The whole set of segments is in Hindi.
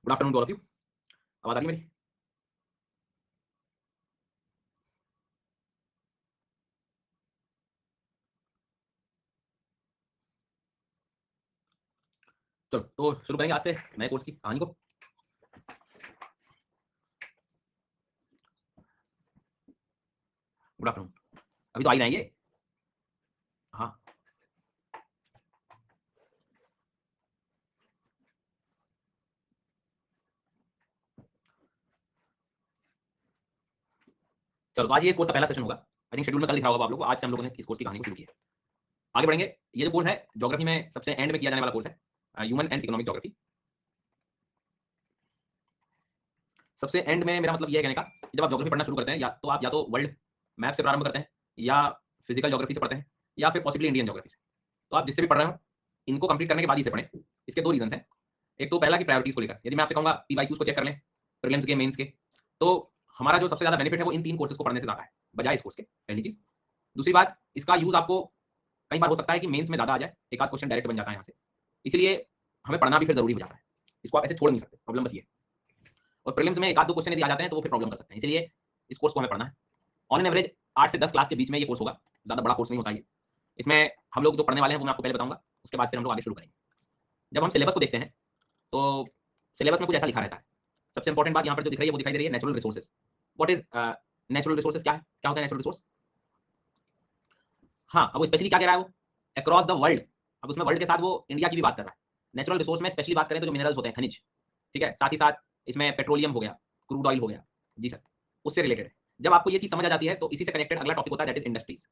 Good afternoon to all of you. आवाज आ रही है मेरी? चलो तो शुरू करेंगे आज से नए कोर्स की कहानी को। Good afternoon. अभी तो आ ही रहेंगे। हाँ, चलो तो आज ये इस कोर्स का पहला सेशन होगा। आई थिंक शेड्यूल में कल दिखा होगा आप लोगों को। आज से हम लोगों ने इस कोर्स की कहानी को शुरू किया है। आगे बढ़ेंगे। ये जो कोर्स है ज्योग्राफी में सबसे एंड में किया जाने वाला कोर्स है, ह्यूमन एंड इकोनॉमिक ज्योग्राफी। सबसे एंड में मेरा मतलब ये है कहने का कि जब आप ज्योग्राफी पढ़ना शुरू करते हैं या तो वर्ल्ड मैप से प्रारंभ करते हैं, या फिजिकल ज्योग्राफी से पढ़ते हैं, या फिर पॉसिबली इंडियन ज्योग्राफी से। तो आप जिससे भी पढ़ रहे हो इनको कंप्लीट करने के बाद ही से पढ़ें। इसके दो रीजन हैं। एक तो पहला कि प्रायोरिटीज को लेकर, यदि मैं आपसे कहूंगा पीवाईक्यूज को चेक कर लें, प्रीलिम्स के, मेंस के, तो हमारा जो सबसे ज्यादा बेनिफिट है वो इन तीन कोर्सेज को पढ़ने से ज्यादा है बजाय इस कोर्स के। पहली चीज। दूसरी बात, इसका यूज आपको कई बार हो सकता है कि मेंस में ज्यादा आ जाए, एक आध क्वेश्चन डायरेक्ट बन जाता है यहाँ से, इसलिए हमें पढ़ना भी फिर जरूरी हो जाता है। इसको आप ऐसे छोड़ नहीं सकते, प्रॉब्लम बस ये है। और प्रीलिम्स में एक आध दो क्वेश्चन यदि आ जाते हैं तो वो फिर प्रॉब्लम कर सकते हैं, इसलिए इस कोर्स को हमें पढ़ना है। ऑन एन एवरेज 8 से 10 क्लास के बीच में ये कोर्स होगा, ज्यादा बड़ा कोर्स नहीं होता ये। इसमें हम लोग जो पढ़ने वाले हैं वो मैं आपको पहले बताऊंगा, उसके बाद फिर हम लोग आगे शुरू करेंगे। जब हम सिलेबस को देखते हैं तो सिलेबस में कुछ ऐसा लिखा रहता है। सबसे इंपॉर्टेंट बात यहाँ पर जो दिख रही है वो दिखाई दे रही है natural resources. What is natural resources? क्या होता है नेचुरल रिसोर्स? हाँ, अब वो स्पेशली क्या कह रहा है वो? Across the world. अब उसमें वर्ल्ड के साथ वो इंडिया की भी बात कर रहा है। नेचुरल रिसोर्स में स्पेशली बात करें तो जो मिनरल्स होते हैं, खनिज, ठीक है, साथ ही साथ इसमें पेट्रोलियम हो गया, क्रूड ऑयल हो गया। जी सर, उससे रिलेटेड है। जब आपको ये चीज समझ आ जाती है तो इसी से कनेक्टेड अगला टॉपिक होता है, दैट इज इंडस्ट्रीज।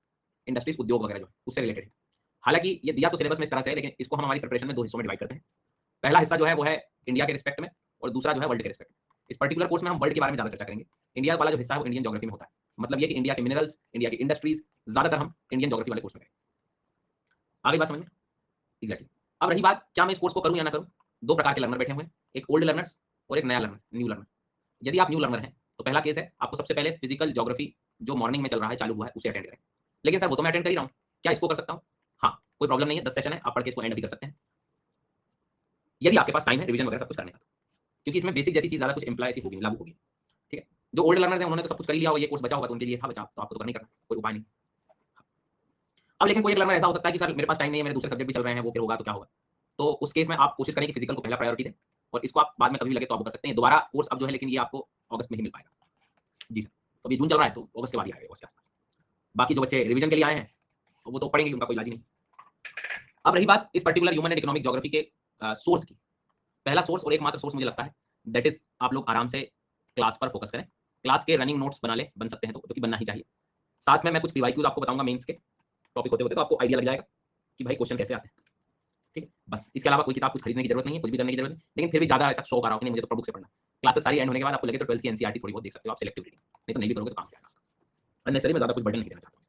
इंडस्ट्रीज, उद्योग वगैरह जो उससे रिलेटेड है। हालांकि ये दिया तो सिलेबस में इस तरह से है, लेकिन इसको हम हमारी प्रिपरेशन में दो हिस्सों में डिवाइड करते हैं। पहला हिस्सा जो है वो है इंडिया के रिस्पेक्ट में, और दूसरा जो है वर्ल्ड के रिस्पेक्ट में। इस पर्टिकुलर कोर्स में हम वर्ल्ड के बारे में ज्यादा चर्चा करेंगे। इंडिया वाला जो हिस्सा है वो इंडियन ज्योग्राफी में होता है। मतलब ये कि इंडिया के मिनरल्स, इंडिया की इंडस्ट्रीज, ज्यादातर हम इंडियन ज्योग्राफी वाले कोर्स में करेंगे। आगे बात समझ में? एग्जैक्टली। अब रही बात क्या मैं इस कोर्स को करूं या ना करूं, दो प्रकार के लर्नर बैठे हुए हैं, एक ओल्ड लर्नर्स और एक नया लर्नर, न्यू लर्नर। यदि आप न्यू लर्नर हैं तो पहला केस है, आपको सबसे पहले फिजिकल ज्योग्राफी जो मॉर्निंग में चल रहा है, चालू हुआ है, उसे अटेंड करें। लेकिन सर वो तो मैं अटेंड कर ही रहा हूं, क्या इसको कर सकता हूं? हाँ, कोई प्रॉब्लम नहीं है, 10 सेशन है, आप पढ़ के इसको एंड भी कर सकते हैं यदि आपके पास टाइम है रिवीजन वगैरह सब कुछ करने का। क्योंकि इसमें बेसिक जैसी चीज ज्यादा कुछ इम्प्लाई ऐसी होगी, लागू होगी। ठीक है, जो ओल्ड लर्नर्स हैं उन्होंने तो सब कुछ कर लिया होगा, ये कोर्स बचा होगा तो उनके लिए था बचा, तो आपको तो करना ही करना, कोई उपाय नहीं। अब लेकिन कोई एक लर्नर ऐसा हो सकता है कि सर मेरे पास टाइम नहीं है, मेरे दूसरे सब्जेक्ट भी चल रहे हैं, वो फिर होगा तो क्या होगा? तो उस केस में आप कोशिश करें कि फिजिकल को पहला प्रायोरिटी दें, और इसको आप बाद में कभी भी लगे तो आप कर सकते हैं। दोबारा कोर्स अब जो है, लेकिन ये आपको अगस्त में ही मिल पाएगा। जी सर, तो अभी जून चल रहा है तो अगस्त के बाद ही आएगा उसके आसपास। बाकी जो बच्चे रिवीजन के लिए आए हैं तो वो तो पढ़ेंगे, उनका कोई इलाज ही नहीं। अब रही बात इस particular human and economic geography के सोर्स की। पहला सोर्स और एकमात्र सोर्स मुझे लगता है, दैट इज आप लोग आराम से क्लास पर फोकस करें। क्लास के रनिंग नोट्स बना ले, बन सकते हैं तो, क्योंकि बनना ही चाहिए। साथ में मैं कुछ पीवाईक्यूज आपको बताऊंगा मेंस के टॉपिक होते होते, तो आपको आइडिया लग जाएगा कि भाई क्वेश्चन कैसे आते हैं। ठीक है, बस इसके अलावा कोई किताब कुछ खरीदने की जरूरत नहीं है, कुछ भी करने की जरूरत नहीं। लेकिन फिर भी ज्यादा ऐसा शौक आ रहा हो कि नहीं मुझे तो बुक से पढ़ना। क्लासेस सारी एंड होने के बाद आपको लगे तो 12th की एनसीईआरटी थोड़ी बहुत देख सकते हो आप, सिलेक्टिव रीडिंग, नहीं तो नहीं भी करोगे तो काम क्या आएगा। अननेसेसरी में ज्यादा कुछ बर्डन नहीं देना चाहता।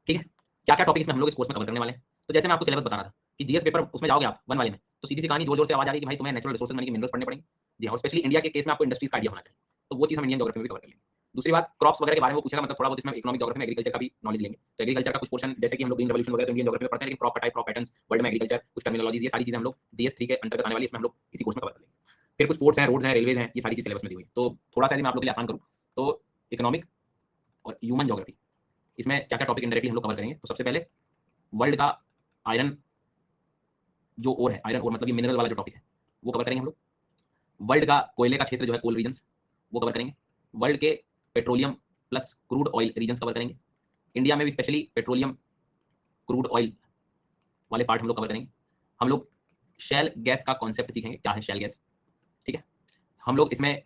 ठीक है, क्या क्या टॉपिक इसमें हम लोग इस कोर्स में कवर करने वाले हैं? तो जैसे मैं आपको सिलेबस बता रहा था कि जीएस पेपर उसमें जाओगे आप वन वाले में, तो सीधी सी कहानी जोर जोर से आवाज आ रही है कि भाई तुम्हें नेचुरल रिसोर्सेज यानी कि मिनरल्स पढ़ने पड़ेंगे। जी हाँ, और स्पेशली इंडिया के केस में आपको इंडस्ट्रीज का आइडिया होना चाहिए, तो वो चीज हम इंडियन ज्योग्राफी में भी कवर कर लेंगे। दूसरी बात, क्रॉप्स वगैरह के बारे में वो पूछेगा, मतलब थोड़ा बहुत इसमें इकोनॉमिक ज्योग्राफी में एग्रीकल्चर का भी नॉलेज लेंगे। तो एग्रीकल्चर का कुछ पोर्शन, जैसे कि हम लोग ग्रीन रेवोल्यूशन वगैरह तो इंडियन ज्योग्राफी में पढ़ते हैं, लेकिन क्रॉप का टाइप, क्रॉप पैटर्न्स, वर्ल्ड में एग्रीकल्चर, कुछ टर्मिनोलॉजीज, ये सारी चीजें हम लोग जीएस 3 के अंतर्गत आने वाली, इसमें हम लोग इसी कोर्स में कवर कर लेंगे। फिर कुछ पोर्ट्स हैं, रोड्स हैं, रेलवेज हैं, ये सारी चीज सिलेबस में दी हुई है। तो थोड़ा सा यदि मैं आप लोग के लिए आसान करूँ तो इकोनॉमिक और ह्यूमन ज्योग्राफी, इसमें क्या क्या टॉपिक इंडायरेक्टली हम लोग कवर करेंगे। तो सबसे पहले वर्ल्ड का आयरन जो ओर है, आयरन ओर मतलब ये मिनरल वाला जो टॉपिक है वो कवर करेंगे हम लोग। वर्ल्ड का कोयले का क्षेत्र जो है, कोल रीजन्स, वो कवर करेंगे। वर्ल्ड के petroleum plus crude oil regions cover करेंगे। इंडिया में भी स्पेशली पेट्रोलियम, क्रूड ऑयल वाले पार्ट हम लोग कवर करेंगे। हम लोग शेल गैस का कॉन्सेप्ट सीखेंगे, क्या है शेल गैस। ठीक है, हम लोग इसमें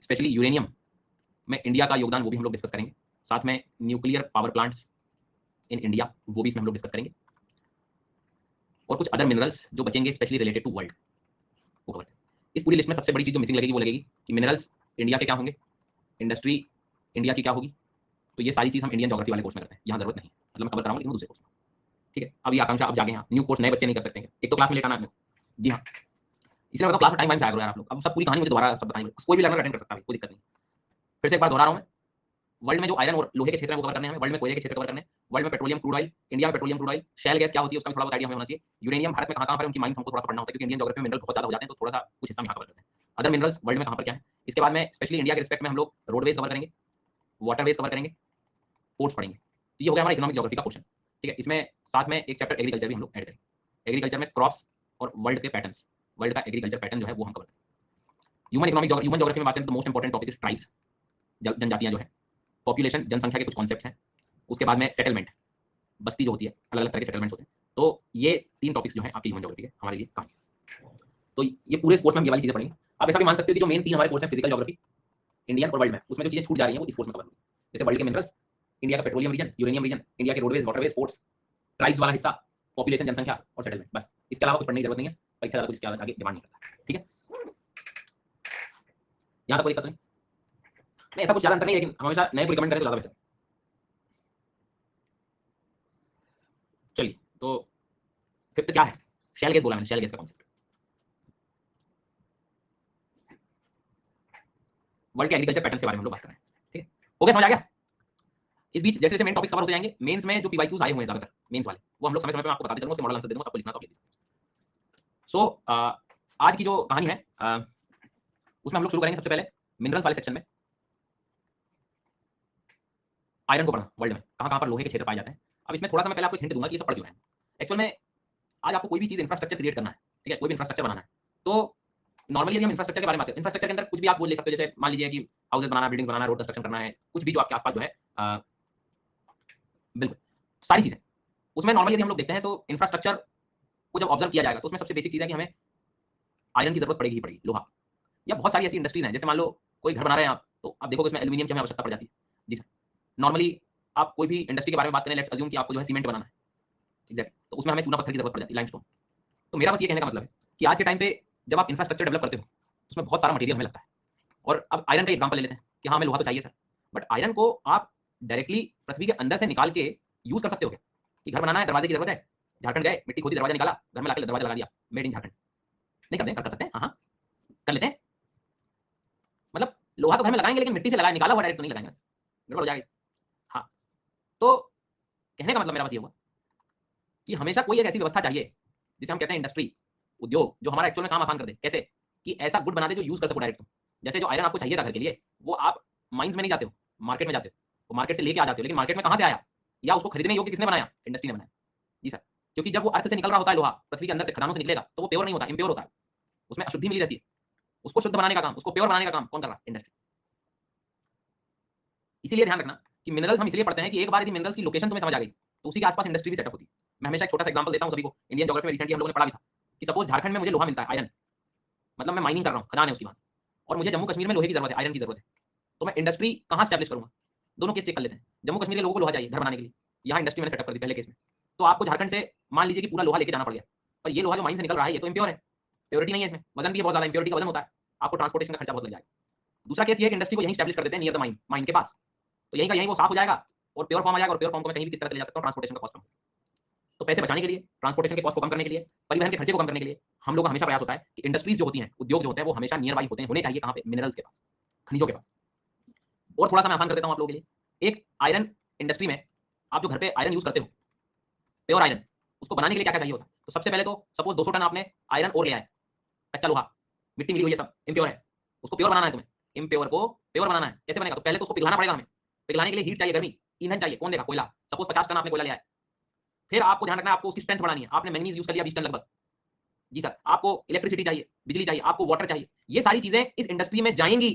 स्पेशली यूरेनियम में इंडिया का योगदान वो भी हम लोग डिस्कस करेंगे। साथ में nuclear power plants in India, वो भी इसमें हम लोग डिस्कस करेंगे। और कुछ अदर मिनरल्स जो बचेंगे स्पेशली रिलेटेड टू वर्ल्ड, वो कवर करेंगे। इस पूरी लिस्ट में सबसे बड़ी चीज जो मिसिंग लगेगी वो लगेगी कि मिनरल्स इंडिया के क्या होंगे, इंडस्ट्री इंडिया की क्या होगी। तो ये सारी चीज हम इंडियन ज्योग्राफी वाले कोर्स में करते हैं, यहाँ जरूरत नहीं है, मतलब मैं कवर कराऊंगा लेकिन दूसरे कोर्स में। ठीक है, अब ये आकांक्षा अब जागे यहाँ, न्यू कोर्स नए बच्चे नहीं कर सकते हैं, एक तो क्लास में लेट आना है। जी हाँ, इसलिए मतलब क्लास में टाइम वाइम से आया करो यार आप लोग। अब सब पूरी कहानी मुझे दोबारा सब बताएंगे, कोई भी लर्नर अटेंड कर सकता है, कोई दिक्कत नहीं। फिर से एक बार दोहरा रहा हूँ मैं, वर्ल्ड में जो आयरन और लोहे के क्षेत्र हैं वो कवर करने हैं, वर्ल्ड में कोयले के क्षेत्र कवर करने हैं, वर्ल्ड में पेट्रोलियम क्रूड ऑयल, इंडिया में petroleum crude oil, shell gas क्या होती है उसका भी थोड़ा बहुत आइडिया हमें होना चाहिए। यूरेनियम भारत में कहाँ-कहाँ पर है उनकी माइंस हमको थोड़ा सा पढ़ना होता है, क्योंकि इंडियन ज्योग्राफी में मिनरल बहुत ज़्यादा हो जाते हैं, तो थोड़ा-सा कुछ हिस्सा हम यहाँ कवर करते हैं। अदर मिनरल्स वर्ल्ड में कहाँ पर क्या है। इसके बाद में स्पेशली इंडिया के रिस्पेक्ट में हम लोग रोडवेज कवर करेंगे, वाटरवेज कवर करेंगे, पोर्ट्स पढ़ेंगे। तो ये हो गया हमारा इकोनॉमिक ज्योग्राफी का पोर्शन। ठीक है, इसमें साथ में एक चैप्टर एग्रीकल्चर भी हम लोग ऐड करेंगे। एग्रीकल्चर में क्रॉप्स और वर्ल्ड के पैटर्न्स, वर्ल्ड का एग्रीकल्चर पैटर्न जो है वो हम कवर करेंगे। ह्यूमन ज्योग्राफी में बात करें तो most important topic is tribes, जनजातियां जो है, पॉपुलेशन जनसंख्या के कुछ कॉन्सेप्ट्स हैं, उसके बाद में सेटलमेंट, बस्ती जो होती है, अलग अलग तरह के सेटलमेंट्स होते हैं। तो ये 3 टॉपिक्स जो हैं आपकी ह्यूमन ज्योग्राफी के हमारे लिए काफी। तो ये पूरे कोर्स में हम ये वाली चीजें पढ़ेंगे। आप ऐसा भी मान सकते हो कि जो मेन 3 हमारे कोर्स हैं फिजिकल ज्योग्राफी, इंडियन और वर्ल्ड में, उसमें जो चीजें छूट जा रही हैं वो इस कोर्स में कवर होंगी। जैसे वर्ल्ड के मिनरल्स, इंडिया का petroleum region, uranium region, India के रोडवेज, वाटरवेज, पोर्ट्स, ट्राइब्स वाला हिस्सा, पॉपुलेशन जनसंख्या और सेटलमेंट, बस। इसके अलावा कुछ पढ़ने की जरूरत नहीं है, परीक्षा ज्यादा कुछ इसके आगे डिमांड नहीं करता। ठीक है, यहाँ तक कोई दिक्कत नहीं। नहीं, ऐसा कुछ ज्यादा अंतर नहीं है, लेकिन हमेशा नए को रिकमेंड करें तो ज्यादा बेहतर। चलिए, तो फिफ्थ क्या है, शेल गैस बोला मैंने, शेल गैस का कॉन्सेप्ट। वर्ल्ड के एग्रीकल्चर पैटर्न के बारे में हम लोग बात कर रहे हैं। ठीक है, हो गया, समझ आ गया। इस बीच जैसे जैसे मेन टॉपिक्स कवर होते जाएंगे, मेंस में जो पीवाईक्यूज आए हुए हैं ज्यादातर मेंस वाले, वो हम लोग समय समय पे आपको बताते चलूंगा, उसके मॉडल आंसर दे दूंगा, आपको लिखना तो सो आज की जो कहानी है उसमें हम लोग शुरू करेंगे सबसे पहले मिनरल्स वाले सेक्शन में। आयरन को पढ़ना, वर्ल्ड में कहाँ कहाँ पर लोहे के क्षेत्र पाए जाते हैं। अब इसमें थोड़ा सा मैं पहले आपको हिंट दूंगा कि ये सब पढ़ क्यों रहे हैं। एक्चुअल में आज आपको कोई भी चीज इंफ्रास्ट्रक्चर क्रिएट करना है, ठीक है, कोई भी इंफ्रास्ट्रक्चर बनाना है, तो नॉर्मली यदि हम इंफ्रास्ट्रक्चर के बारे में बात करें, इंफ्रास्ट्रक्चर के अंदर कुछ भी आप बोल ले सकते हो, जैसे मान लीजिए कि हाउसेस बनाना, बिल्डिंग बनाना, रोड कंस्ट्रक्शन करना है, कुछ भी जो आपके आसपास जो है बिल्कुल सारी चीजें, उसमें नॉर्मली यदि हम लोग देखते हैं तो इंफ्रास्ट्रक्चर को जब ऑब्जर्व किया जाएगा तो उसमें सबसे बेसिक चीज है कि हमें आयरन की जरूरत पड़ेगी ही पड़ेगी, लोहा। या बहुत सारी ऐसी इंडस्ट्रीज हैं, जैसे मान लो कोई घर बना रहे हैं आप, तो आप देखोगे उसमें एल्यूमिनियम की हमें आवश्यकता पड़ जाती है। जी सर, नॉर्मली आप कोई भी इंडस्ट्री के बारे में बात करें, लेट्स अज्यूम कि आपको जो है सीमेंट बनाना है, एग्जैक्ट, तो उसमें हमें चूना पत्थर की जरूरत पड़ जाती है, लाइमस्टोन। तो मेरा बस ये कहने का मतलब है कि आज के टाइम पे जब आप इंफ्रास्ट्रक्चर डेवलप करते हो उसमें बहुत सारा मटेरियल हमें लगता है। और अब आयरन का एग्जांपल ले लेते हैं कि हाँ हमें लोहा तो चाहिए सर, बट आयरन को आप डायरेक्टली पृथ्वी के अंदर से निकाल के यूज कर सकते हो क्या? कि घर बनाना है, दरवाजे की जरूरत है, झारखंड गए, मिट्टी खोदी, दरवाजा निकाला, घर में लाके दरवाजा लगा दिया, मेड इन झारखंड। नहीं करते, कर सकते हैं, हाँ हाँ कर लेते हैं। मतलब लोहा तो घर में लगाएंगे, लेकिन मिट्टी से लगाया, निकाला हुआ डायरेक्ट तो नहीं लगाएंगे, गड़बड़ हो जाएगी। हाँ, तो कहने का मतलब मेरा बस ये हुआ कि हमेशा कोई एक ऐसी व्यवस्था चाहिए जिसे हम कहते हैं इंडस्ट्री, उद्योग, जो हमारा एक्चुअल में काम आसान कर दे। कैसे? कि ऐसा गुड बना दे जो यूज कर सको डायरेक्ट तुम। जैसे जो आयरन आपको चाहिए था घर के लिए, वो आप माइंस में नहीं जाते हो, मार्केट में जाते हो, वो मार्केट से लेके आ जाते हो, लेकिन मार्केट में कहां से आया या उसको खरीदने योग्य किसने बनाया? इंडस्ट्री ने बनाया। जी सर, क्योंकि जब वो अर्थ से निकल रहा होता है लोहा, पृथ्वी के अंदर से खदानों से निकलेगा, तो वो प्योर नहीं होता, इम्प्योर होता है, उसमें अशुद्धि मिली रहती है। उसको शुद्ध बनाने का काम, उसको प्योर बनाने का काम कौन कर रहा है? इंडस्ट्री। इसीलिए ध्यान रखना कि मिनरल्स हम इसलिए पढ़ते हैं कि एक बार यदि मिनरल्स की लोकेशन तुम्हें समझ आ गई तो उसी के आसपास इंडस्ट्री भी सेटअप होती है। मैं हमेशा एक छोटा सा एग्जांपल देता हूं सभी को, इंडियन ज्योग्राफी में रिसेंटली हम लोगों ने पढ़ा भी था कि सपोज झारखंड में मुझे लोहा मिलता है, आयरन, मतलब मैं माइनिंग कर रहा हूं, खदान है उसकी वहां, और मुझे जम्मू कश्मीर में लोहे की जरूरत है, आयरन की जरूरत है, तो मैं इंडस्ट्री कहां स्टैब्लिश करूंगा? दोनों केस चेक कर लेते हैं। जम्मू कश्मीर के लोगों को लोहा चाहिए घर बनाने के लिए, यहाँ इंडस्ट्री मैंने सेटअप कर दी पहले केस में, तो आपको झारखंड से मान लीजिए कि पूरा लोहा लेके जाना पड़ गया, पर ये लोहा जो माइन से निकल रहा है ये तो इम्प्योर है, प्योरिटी नहीं है इसमें, वजन भी है बहुत ज्यादा, इम्प्योरिटी का वजन होता है, आपको ट्रांसपोर्टेशन का खर्चा बहुत लग जाएगा। दूसरा केस ये है कि इंडस्ट्री को यहीं स्टैब्लिश कर देते हैं नियर द माइन, माइन के पास, तो यहीं का यहीं वो साफ हो जाएगा और प्योर फॉर्म आ जाएगा, और प्योर फॉर्म को मैं कहीं भी किस तरह से ले जा सकता हूँ, ट्रांसपोर्टेशन का कॉस्ट कम। तो पैसे बचाने के लिए, ट्रांसपोर्टेशन के कॉस्ट को कम करने के लिए, परिवहन के खर्चे को कम करने के लिए हम लोग का हमेशा प्रयास होता है कि इंडस्ट्रीज जो होती हैं, उद्योग जो होते हैं, वो हमेशा नियर बाई होते हैं, होने चाहिए कहाँ पे? मिनरल्स के पास, खनिजों के पास। और थोड़ा सा मैं आसान कर देता हूँ आप लोगों के लिए। एक आयरन इंडस्ट्री में आप जो घर पे आयरन यूज करते हो, प्योर आयरन, उसको बनाने के लिए क्या क्या चाहिए होता है? तो सबसे पहले तो सपोज 200 टन आपने आयरन और ले आए, कच्चा लोहा, मिट्टी मिली हुई है, सब इम्प्योर है, उसको प्योर बनाना है तुम्हें, इम्प्योर को प्योर बनाना है। कैसे बनेगा? तो पहले तो उसको पिघलाना पड़ेगा हमें, पिघलाने के लिए हीट चाहिए, गर्मी, ईंधन चाहिए, कौन देगा? कोयला। सपोज 50 टन आपने कोयला लिया है, फिर आपको ध्यान रखना है आपको उसकी स्ट्रेंथ बढ़ानी है, आपने मैंगनीज यूज कर लिया 20 टन लगभग, जी सर, आपको इलेक्ट्रिसिटी चाहिए, बिजली चाहिए, आपको वाटर चाहिए, ये सारी चीजें इस इंडस्ट्री में जाएंगी,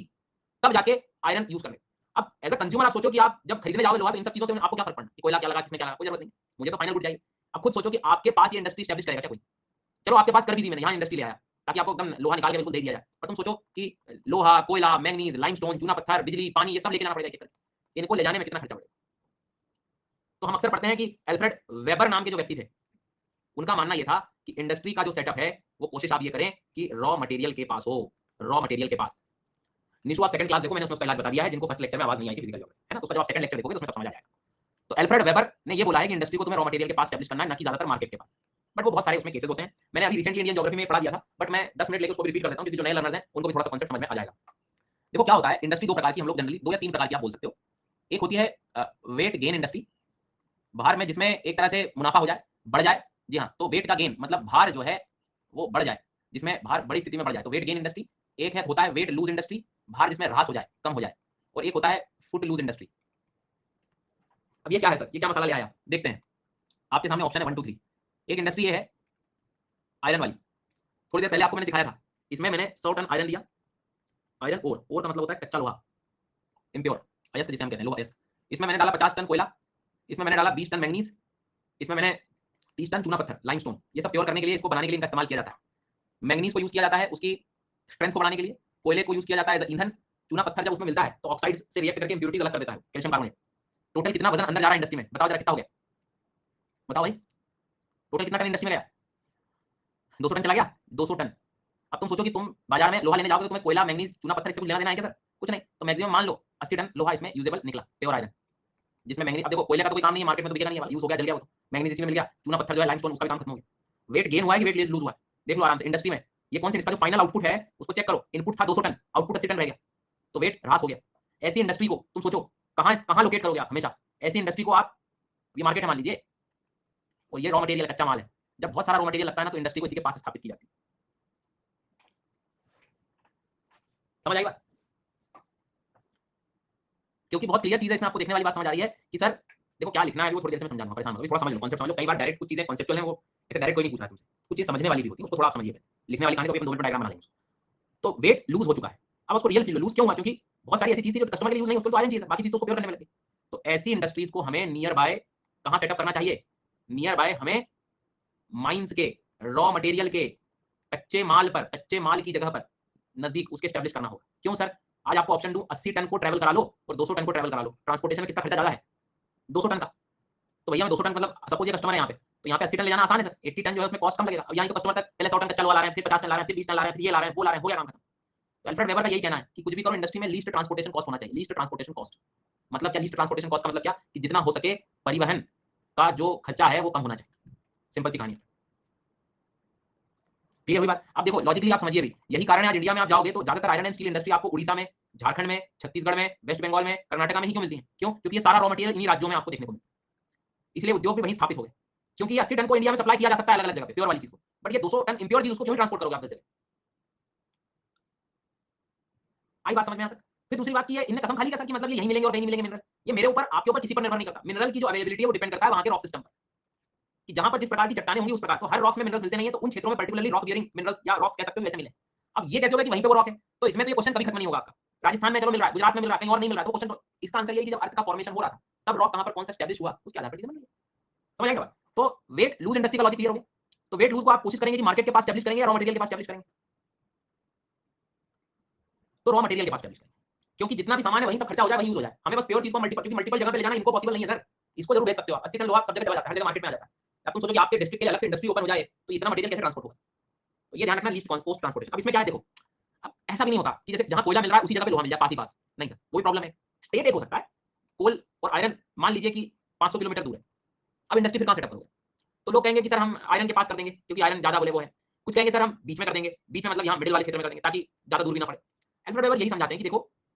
तब जाके आयरन यूज कर ले। अब एज अ कंज्यूमर आप सोचो कि आप जब खरीदने जाओगे लोहा, तो इन सब चीजों से आपको क्या फर्क पड़ना कि कोयला क्या लगा, किसमें क्या लगा, कोई जरूरत नहीं, मुझे तो फाइनल गुड चाहिए। अब खुद सोचो कि आपके पास ये इंडस्ट्री स्टैब्लिश करेगा क्या कोई? चलो आपके पास कर भी दी मैंने, यहाँ इंडस्ट्री ले आया ताकि आपको एकदम लोहा निकाल के बिल्कुल दे दिया जाए, पर तुम सोचो कि लोहा, कोयला, मैंगनीज, लाइमस्टोन, चूना पत्थर, बिजली, पानी, ये सब लेके जाना पड़ेगा एक-एक करके, इनको ले जाने में कितना खर्चा पड़ेगा? तो हम अक्सर पढ़ते हैं कि अल्फ्रेड वेबर नाम के जो व्यक्ति थे, उनका मानना यह था कि इंडस्ट्री का जो सेटअप है वो कोशिश आप ये करें कि रॉ मटेरियल के पास हो, रॉ मटेरियल के पास। निशु आप सेकंड क्लास देखो, मैंने उसमें उसका इलाज बता दिया है, जिनको फर्स्ट लेक्चर में आवाज नहीं आई थी फिजिकल ज्योग्राफी, है ना, तो उसका जब आप सेकंड लेक्चर देखोगे तो उसमें सब समझ आ जाएगा। तो अल्फ्रेड वेबर ने ये बोला है कि इंडस्ट्री को तुम्हें रॉ मटेरियल के पास स्टैब्लिश करना है, ना कि ज्यादातर मार्केट के पास। बट वो बहुत सारे उसमें केसेस होते हैं, मैंने अभी रिसेंटली इंडियन ज्योग्राफी में पढ़ा दिया था, बट मैं 10 मिनट लेकर उसको रिपीट कर देता हूं, क्योंकि जो नए लर्नर्स हैं उनको भी थोड़ा सा कांसेप्ट समझ में आ जाएगा। देखो क्या होता है, इंडस्ट्री दो प्रकार की हम लोग जनरली, 2 या 3 प्रकार की आप बोल सकते हो। एक होती है वेट गेन इंडस्ट्री, भार में जिसमें एक तरह से मुनाफा हो जाए, बढ़ जाए, जी हाँ, तो वेट का गेन मतलब भार जो है वो बढ़ जाए, जिसमें भार बड़ी स्थिति में बढ़ जाए, तो वेट गेन इंडस्ट्री। एक है होता है वेट लूज इंडस्ट्री, भार जिसमें ह्रास हो जाए, कम हो जाए, और एक होता है फुट लूज इंडस्ट्री। अब ये क्या है सर, ये क्या मसाला ले आया, देखते हैं। आपके सामने ऑप्शन है 1 2 3। एक इंडस्ट्री ये है आयरन वाली, थोड़ी देर पहले आपको मैंने सिखाया था, इसमें मैंने 100 टन आयरन लिया, आयरन ओर का मतलब होता है कच्चा लोहा, इम्प्योर, अयस्क जिसे हम कहते हैं, लोहा अयस्क। इसमें मैंने डाला 50 टन कोयला, इसमें मैंने डाला 20 टन मैंगनीज, इसमें मैंने 30 टन चूना पत्थर, लाइमस्टोन। ये सब प्योर करने के लिए, इसको बनाने के लिए इनका इस्तेमाल किया जाता है। मैंगनीज को यूज किया जाता है उसकी स्ट्रेंथ को बढ़ाने के लिए, कोयले को यूज किया जाता है एज ईंधन, चूना पत्थर जब उसमें मिलता है तो ऑक्साइड से रिएक्ट करके इंप्यूरिटीज अलग कर देता है, कैल्शियम कार्बोनेट। टोटल कितना वजन अंदर जा रहा है इंडस्ट्री में, बताओ जरा कितना हो गया, बताओ भाई, टोटल कितना टन इंडस्ट्री में गया? 200 टन चला गया, 200 टन। अब तुम सोचो कि तुम बाजार में लोहा लेने जाओगे तो तुम्हें कोयला, मैंगनीज, चूना पत्थर इससे कुछ लेना देना है क्या सर? कुछ नहीं। तो मैक्सिमम मान लो 80 टन लोहा इसमें यूजेबल निकला, प्योर आयरन, जिसमें मैंगनीज, अब देखो कोयले का तो कोई काम नहीं है, मार्केट में तो बिकेगा नहीं है, यूज हो गया, जल गया वो तो, मैंगनीज इसी में मिल गया, चूना पत्थर जो है लाइमस्टोन, उसका भी काम खत्म हो गया। वेट गेन हुआ है कि वेट लूज हुआ है, देख लो आराम से इंडस्ट्री में। ये कौन सी, इसका जो फाइनल आउटपुट है उसको चेक करो, इनपुट था 200 टन, आउटपुट 80 टन रह गया, तो वेट ह्रास हो गया। ऐसी इंडस्ट्री को तुम सोचो कहां कहां लोकेट करोगे आप हमेशा, ऐसी इंडस्ट्री को आप, ये मार्केट है मान लीजिए, और ये रॉ मटेरियल कच्चा माल है, जब बहुत सारा रॉ मटेरियल लगता है ना तो इंडस्ट्री को इसी के पास स्थापित की जाती है। समझ आई बात? क्योंकि बहुत क्लियर चीज है इसमें, आपको देखने वाली बात समझ आ रही है कि सर देखो क्या लिखना है, वो थोड़ी देर से मैं समझाऊंगा, परेशान मत हो, थोड़ा समझ लो, कॉन्सेप्ट समझ लो। कई बार डायरेक्ट कुछ चीजें कॉन्सेप्चुअल है, वो ऐसे डायरेक्ट कोई नहीं पूछ रहा है तुमसे, कुछ चीज समझने वाली भी होती है, उसको थोड़ा आप समझिए। लिखने वाली कहानी तो अपन 2 मिनट में डायग्राम बना लेंगे। तो वेट लूज हो चुका है, अब उसको रियल फील लूज क्यों हुआ, क्योंकि बहुत सारी ऐसी चीज थी जो कस्टमर के लिए यूज नहीं, उसको तो आयरन चाहिए, बाकी चीज तो उसको प्योर करने में लगी। तो ऐसी इंडस्ट्रीज को हमें नियर बाय कहां सेटअप करना चाहिए, नियर बाय हमें माइंस के, रॉ मटेरियल के, कच्चे माल पर, कच्चे माल की जगह पर नजदीक उसके स्टैब्लिश करना होगा। क्यों सर? आज आपको ऑप्शन दूं, 80 टन को ट्रैवल करा लो और 200 टन को ट्रैवल करा लो, ट्रांसपोर्टेशन में किसका खर्चा ज्यादा है? 200 टन का। तो भैया मैं 200 टन मतलब सपोज ये कस्टमर है यहाँ पे, तो यहाँ पे 80 टन ले जाना आसान है सर, 80 टन जो है उसमें कॉस्ट कम लगेगा। अब यहाँ तो कस्टमर तक पहले 100 टन कच्चा लोहा ला रहे हैं, फिर 50 टन ला रहे हैं, फिर 20 टन ला रहे हैं, फिर ये ला रहे हैं, वो ला रहे हैं, हो गया काम खत्म। तो अल्फ्रेड वेबर का यही कहना है कि कुछ भी करो इंडस्ट्री में लीस्ट ट्रांसपोर्टेशन कॉस्ट होना चाहिए। लीस्ट ट्रांसपोर्टेशन कॉस्ट मतलब क्या? लीस्ट ट्रांसपोर्टेशन कॉस्ट का मतलब क्या कि जितना हो सके परिवहन का जो खर्चा है वो कम होना चाहिए। सिंपल सी कहानी है, क्लियर हुई बात? अब देखो लॉजिकली आप समझिए भी, यही कारण है आज इंडिया में आप जाओगे तो ज्यादातर आयरन एंड स्टील इंडस्ट्री आपको उड़ीसा में, झारखंड में, छत्तीसगढ़ में, वेस्ट बंगाल में, कर्नाटक में ही क्यों मिलती है? क्यों? क्योंकि ये सारा रॉ मटेरियल इन्हीं राज्यों में आपको देखने को मिलता है, इसलिए उद्योग भी वहीं स्थापित हो गए। क्योंकि ये 80 टन को इंडिया में सप्लाई किया जा सकता है अलग अलग जगह पे प्योर वाली चीज को, बट ये 200 टन इंप्योर चीज उसको क्यों ट्रांसपोर्ट करोगे आप जैसे? आई बात समझ में? यहाँ तक। फिर दूसरी बात की है, इनने कसम खा ली क्या सर कि मतलब ये यहीं मिलेंगे और कहीं नहीं मिलेंगे मिनरल? ये मेरे ऊपर, आपके ऊपर, किसी पर निर्भर नहीं करता। मिनरल की जो अवेलेबिलिटी है वो डिपेंड करता है वहां के रॉक सिस्टम पर, कि जहां पर जिस प्रकार की चट्टानें होंगी उस प्रकार, तो हर रॉक्स में मिनरल्स मिलते नहीं है, तो उन क्षेत्रों में पर्टिकुलरली रॉक बियरिंग मिनरल्स या रॉक्स कह सकते हो वैसे मिले। अब ये कैसे होगा कि वहीं पे वो रॉक है? तो इसमें तो ये क्वेश्चन कभी खत्म नहीं होगा आपका। राजस्थान में चलो मिल रहा है, गुजरात में मिल रहा है, कहीं और नहीं मिल रहा है, तो क्वेश्चन इसका आंसर ये है कि जब अर्थ का फॉर्मेशन हो रहा था तब रॉक कहां पर कौन सा एस्टैब्लिश हुआ उसके आधार पर चीजें बन रही है। समझ आएगा बात? तो वेट लूज इंडस्ट्री का लॉजिक क्लियर हो गया। तो वेट लूज को आप कोशिश करेंगे कि मार्केट के पास एस्टैब्लिश करेंगे या रॉ मटेरियल के पास एस्टैब्लिश करेंगे? तो रॉ मटेरियल के पास एस्टैब्लिश करेंगे, क्योंकि जितना भी सामान है वहीं सब खर्चा हो जाए, वहीं यूज हो जाए। हमें बस प्योर चीज को मल्टीपल, क्योंकि मल्टीपल जगह पे ले जाना इनको पॉसिबल नहीं है सर। इसको जरूर बेच सकते हो आप, 80 टन लोहा सब जगह चला जाता है, हर जगह मार्केट में आ जाता है। अब तुम सोचो कि आपके डिस्ट्रिक्ट के लिए अलग से इंडस्ट्री ओपन हो जाए तो इतना मटेरियल कैसे ट्रांसपोर्ट होगा? तो ये ध्यान रखना, लीस्ट कॉस्ट ट्रांसपोर्टेशन। अब इसमें क्या है देखो, अब ऐसा भी नहीं होता कि जैसे जहां कोयला मिल रहा है उसी जगह पे लोहा मिल जाए पास ही पास, नहीं सर, वही प्रॉब्लम है। स्टेट एक हो सकता है, कोल और आयरन मान लीजिए कि 500 किलोमीटर दूर है, अब इंडस्ट्री फिर कहां सेटअप करोगे? तो लोग कहेंगे कि सर हम आयरन के पास कर देंगे क्योंकि आयरन ज्यादा अवेलेबल है। कुछ कहेंगे सर हम बीच में कर देंगे, बीच में मतलब यहाँ मिडिल वाले क्षेत्र में कर देंगे ताकि ज्यादा दूर भी ना पड़े। अल्फ्रेड वेबर यही समझाते हैं कि देखो,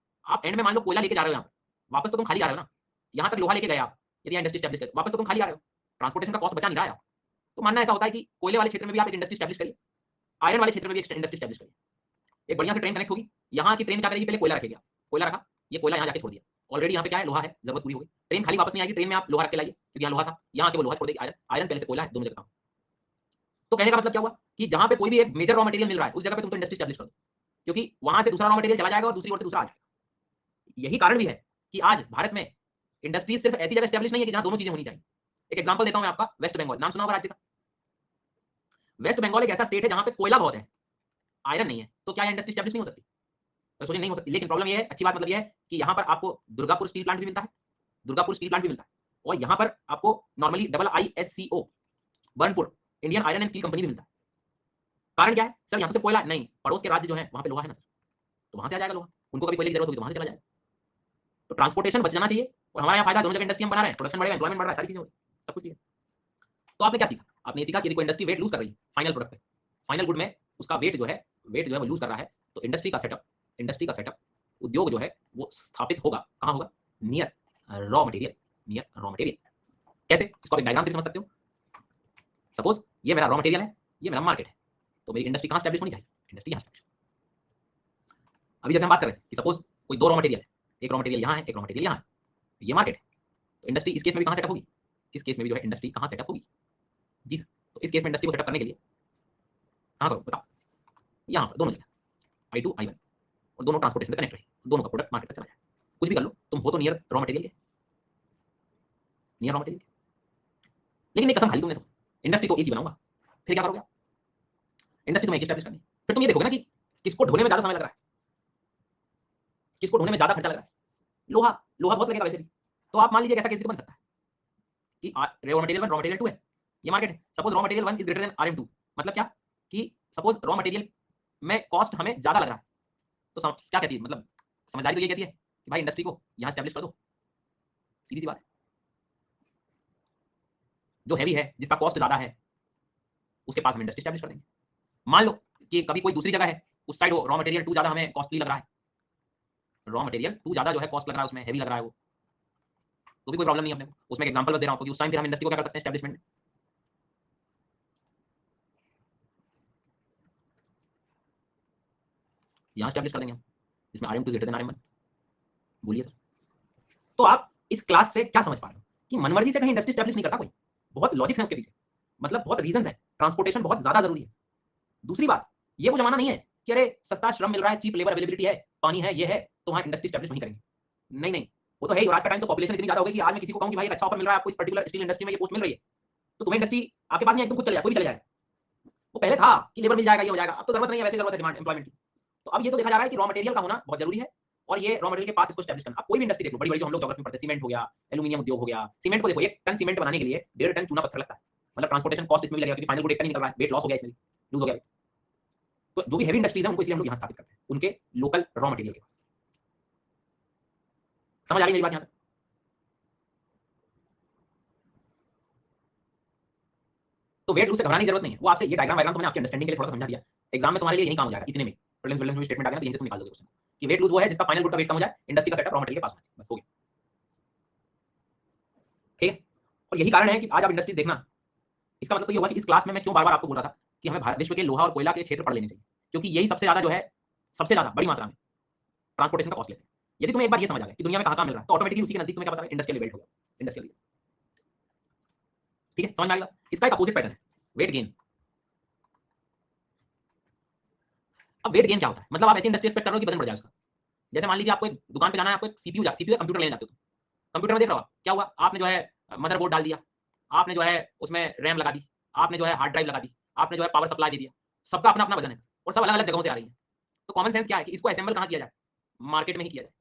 आप एंड में मान लो कोयला लेके जा रहे हो यहाँ पे, वापस तो तुम खाली आ रहे हो ना। यहाँ तक लोहा लेके गए आप, यदि इंडस्ट्री स्टैब्लिश करें, वापस तो तुम खाली आ रहे हो, ट्रांसपोर्टेशन का कॉस्ट बचा नहीं रहा है आप। तो मानना ऐसा होता है कि कोयले वाले क्षेत्र में भी आप एक इंडस्ट्री स्टैब्लिश करिए, आयरन वाले क्षेत्र में भी एक इंडस्ट्री स्टैब्लिश करिए। एक बढ़िया से ट्रेन कनेक्ट होगी, यहाँ की ट्रेन क्या करेगी, पहले कोयला रखेगी, कोयला रखा, ये कोयला यहाँ जाके छोड़ दिया, ऑलरेडी यहाँ पे क्या है, लोहा है, जरूरत पूरी हो गई, ट्रेन खाली वापस नहीं आएगी, ट्रेन में आप लोहा रख के लाइए क्योंकि यहाँ लोहा था, यहाँ के वो लोहा छोड़ देगी, आयरन, आयरन पहले से कोयला है, दोनों जगह काम। तो कहने का मतलब क्या हुआ कि जहां पे कोई भी एक मेजर रॉ मटेरियल मिल रहा है उस जगह पे तुम तो इंडस्ट्री स्टैब्लिश करो, क्योंकि वहां से दूसरा रॉ मटेरियल चला जाएगा और दूसरी ओर से दूसरा आ जाएगा। यही कारण भी है कि आज भारत में इंडस्ट्रीज सिर्फ ऐसी जगह स्टैब्लिश नहीं है कि जहां दोनों चीजें होनी चाहिए। एक एग्जांपल देता हूं मैं आपका, वेस्ट बंगाल, नाम सुना होगा राज्य का। वेस्ट बंगाल एक ऐसा स्टेट है जहां पे कोयला बहुत है, आयरन नहीं है, तो क्या इंडस्ट्री स्टैब्लिश नहीं हो सकती? तो सोचिए नहीं हो सकती, लेकिन प्रॉब्लम ये है, अच्छी बात मतलब ये है कि यहाँ पर आपको दुर्गापुर स्टील प्लांट भी मिलता है, दुर्गापुर स्टील प्लांट भी मिलता है, और यहाँ पर आपको normally IISCO Burnpur Indian iron and steel company भी मिलता है। कारण क्या है सर? यहाँ से कोयला नहीं, पड़ोस के राज्य जो है वहाँ पे लोहा है ना सर, तो वहाँ से आ जाएगा लोहा, उनको कभी कोयले की जरूरत होगी तो वहाँ से चला जाएगा। तो ट्रांसपोर्टेशन बच जाना चाहिए, और हमारा यहाँ फायदा, दोनों जगह इंडस्ट्री हम बना रहे हैं, प्रोडक्शन बढ़ेगा, एम्प्लॉयमेंट बढ़ रहा है, सारी चीजें हो रही है, सब कुछ है। तो आपने क्या सीखा? आपने ये सीखा कि यदि कोई इंडस्ट्री वेट लूज कर रही है फाइनल प्रोडक्ट पे, फाइनल गुड में उसका वेट जो है वो लूज कर रहा है, तो इंडस्ट्री का सेटअप, उद्योग जो है वो स्थापित होगा, कहाँ होगा? Near raw material, near raw material. कैसे, इसको आप डायग्राम से समझ सकते हो। सपोज ये मेरा रॉ मटेरियल है, ये मेरा मार्केट है, तो मेरी इंडस्ट्री कहां स्टैब्लिश होनी चाहिए, इंडस्ट्री यहां स्टैब्लिश। अभी जैसे हम बात कर रहे थे कि सपोज कोई दो रॉ मटेरियल है, एक रॉ मटेरियल यहां है, एक रॉ मटेरियल यहां है, ये मार्केट है, तो इंडस्ट्री इस केस में भी कहां सेटअप होगी, इस केस में भी जो है इंडस्ट्री कहां सेटअप होगी। जी सर, तो इस केस में इंडस्ट्री को सेटअप करने के लिए कहां करो बताओ, यहां पर दोनों जगह I2 I1, और दोनों ट्रांसपोर्टेशन से कनेक्ट रहे, दोनों का प्रोडक्ट मार्केट तक चला जाए। कुछ भी कर लो, तुम हो तो नियर रॉ मटेरियल के, नियर रॉ मटेरियल। लेकिन एक कसम खाली तुमने, तो इंडस्ट्री तो एक ही बनाऊंगा, फिर क्या करोगे आप, इंडस्ट्री तुम्हें एक एस्टैब्लिश करनी है, फिर तुम ये देखोगे ना कि किसको ढोने में ज्यादा समय लग रहा है, किसको ढोने में ज्यादा खर्चा लग रहा है। लोहा, लोहा बहुत लगेगा वैसे भी, तो आप मान लीजिए ऐसा केस भी तो बन सकता है कि रॉ मटेरियल 1 रॉ मटेरियल 2 है, ये मार्केट है। Suppose raw material 1 is greater than RM2, मतलब क्या कि सपोज रॉ मटेरियल में कॉस्ट हमें ज्यादा लग रहा है, तो क्या कहती है, मतलब समझदारी तो ये कहती है कि भाई इंडस्ट्री को यहां स्टैब्लिश कर दो, सीधी सी बात है। जो हैवी है, जिसका कॉस्ट ज्यादा है, उसके पास हम इंडस्ट्री स्टैब्लिश कर देंगे। मान लो कि कभी कोई दूसरी जगह है, उस साइड रॉ मटेरियल 2 ज्यादा हमें कॉस्टली लग रहा है, रॉ मटेरियल 2 ज्यादा जो है कॉस्ट लग रहा है, उसमें हैवी लग रहा है वो, तो भी कोई प्रॉब्लम नहीं है अपने को। उसमें एक एग्जांपल बस दे रहा हूं आपको कि उस टाइम फिर हम इंडस्ट्री को क्या कर सकते हैं एस्टैब्लिशमेंट। यहां स्टैब्लिश कर देंगे हम, इसमें RM2 ग्रेटर देन RM1। बोलिए सर, तो आप इस क्लास से क्या समझ पा रहे हो कि मनमर्जी से कहीं इंडस्ट्री स्टैब्लिश नहीं करता कोई, बहुत लॉजिक्स है उसके पीछे, मतलब बहुत रीजंस है। ट्रांसपोर्टेशन बहुत ज्यादा जरूरी है। दूसरी बात, ये वो जमाना नहीं है कि अरे सस्ता श्रम मिल रहा है, चीप लेबर अवेलेबिलिटी है, पानी है, ये है, तो वहां इंडस्ट्री स्टैब्लिश नहीं करेंगे। नहीं नहीं, वो तो है ही, और आज का टाइम तो पॉपुलेशन इतनी ज्यादा हो गई कि आज मैं किसी को कहूं कि भाई अच्छा ऑफर मिल रहा है आपको इस पर्टिकुलर स्टील इंडस्ट्री में, ये पोस्ट मिल रही है, तो तुम्हें इंडस्ट्री आपके पास नहीं है, तुम खुद चले जाए, कोई भी चले जाए। वो पहले था कि लेबर मिल जाएगा, ये हो जाएगा, अब तो जरूरत नहीं है, वैसे जरूरत है डिमांड एम्प्लॉयमेंट की। तो अब ये तो देखा जा रहा है कि रॉ मटेरियल का होना बहुत जरूरी है, और ये रॉ मटेरियल के पास इसको स्टैब्लिश करना। अब कोई भी इंडस्ट्री देख लो, बड़ी बड़ी जो हम लोग ज्योग्राफी में पढ़ते हैं, सीमेंट हो गया, एल्यूमिनियम उद्योग हो गया। सीमेंट को देखो, 1 टन सीमेंट बनाने के लिए 1.5 टन चूना पत्थर लगता है, मतलब ट्रांसपोर्टेशन कॉस्ट इसमें भी लगेगा, क्योंकि फाइनल गुड 1 टन ही निकल रहा है, वेट लॉस हो गया, इसमें लूज हो गया। तो जो भी हैवी इंडस्ट्रीज है उनको इसलिए हम लोग यहाँ स्थापित करते हैं, उनके लोकल रॉ मटेरियल के पास। समझ आ रही मेरी बात यहाँ तक? तो वेट लूज से घबराने की जरूरत नहीं है, वो आपसे ये डायग्राम वायग्राम तो मैंने आपकी अंडरस्टैंडिंग के लिए थोड़ा सा समझा दिया। एग्जाम में तुम्हारे लिए यही काम हो जाएगा, इतने में प्रीलिम्स विलिम्स में स्टेटमेंट आ गया तो यहीं से तुम निकाल दोगे क्वेश्चन कि वेट लूज वो है जिसका फाइनल गुड का वेट कम हो जाए, इंडस्ट्री का सेटअप रॉ मटेरियल के पास होना चाहिए, बस हो गया। ठीक है, और यही कारण है कि आज आप इंडस्ट्रीज देखना, इसका मतलब तो ये हुआ कि इस क्लास में मैं क्यों बार बार आपको बोल रहा था कि हमें विश्व के लोहा और कोयला के क्षेत्र पढ़ लेने चाहिए, क्योंकि यही सबसे ज्यादा जो है, सबसे ज्यादा बड़ी मात्रा में ट्रांसपोर्टेशन का कॉस्ट लेते हैं। यदि तुम्हें एक बार ये समझ आ गया कि दुनिया में कहां कहां मिल रहा है, तो ऑटोमेटिकली उसी के नजदीक तुम्हें क्या पता है, इंडस्ट्रियल बेल्ट होगा, इंडस्ट्रियल। ठीक है, समझ में आ गया। इसका एक अपोजिट पैटर्न है, वेट गेन। अब वेट गेन क्या होता है, मतलब आप ऐसी इंडस्ट्री एक्सपेक्ट कर रहे हो कि वजन बढ़ जाए उसका। जैसे मान लीजिए आपको एक दुकान पे जाना है, आपको एक सीपीयू कंप्यूटर लेने जाते हो, कंप्यूटर में देख रहा हो क्या हुआ, आपने जो है मदरबोर्ड डाल दिया, आपने जो है उसमें रैम लगा दी, आपने जो है हार्ड ड्राइव लगा दी, आपने जो है पावर सप्लाई दे दिया। सबका अपना अपना वजन है और सब अलग अलग जगहों से आ रही है। तो कॉमन सेंस क्या है कि इसको असेंबल कहाँ किया जाए, मार्केट में ही किया जाए।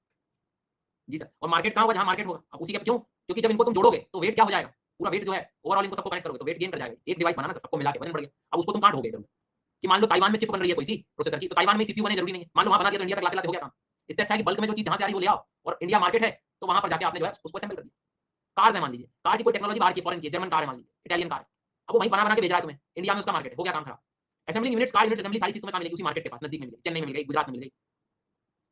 जी सर, और मार्केट कहाँ होगा, जहाँ मार्केट होगा। अब उसी के क्यों, क्योंकि जब इनको तुम जोड़ोगे तो वेट क्या हो जाएगा, पूरा वेट जो है ओवरऑल इनको सबको कनेक्ट करोगे तो वेट गेन कर जाएगा। एक डिवाइस बनाना सबको मिला के वजन बढ़ गया। अब उसको तुम काट हो गए कि मान लो ताइवान में चिप बन रही है कोई सी प्रोसेसर की, तो ताइवान में सीपीयू बने जरूरी नहीं है, मान लो वहां बना दिया तो इंडिया तक लाते लाते हो गया काम। इससे अच्छा है कि बल्क में जो चीज जहां से आ रही है वो ले आओ, और इंडिया मार्केट है तो वहां पर जाके आपने जो है उसको असेंबल कर दिया। कार्स है, मान लीजिए कार की कोई टेक्नोलॉजी बाहर की फॉरेन की, जर्मन कार है मान लीजिए, इटालियन कार है, अब वो वहीं बना बना के भेज रहा है तुम्हें, इंडिया में उसका मार्केट है, हो गया काम खराब। Assembling units, car units, assembly सारी चीज तुम्हें कहां मिलेगी, उसी मार्केट के पास नजदीक में मिलेगी, चेन्नई में मिल गई, गुजरात में मिल गई।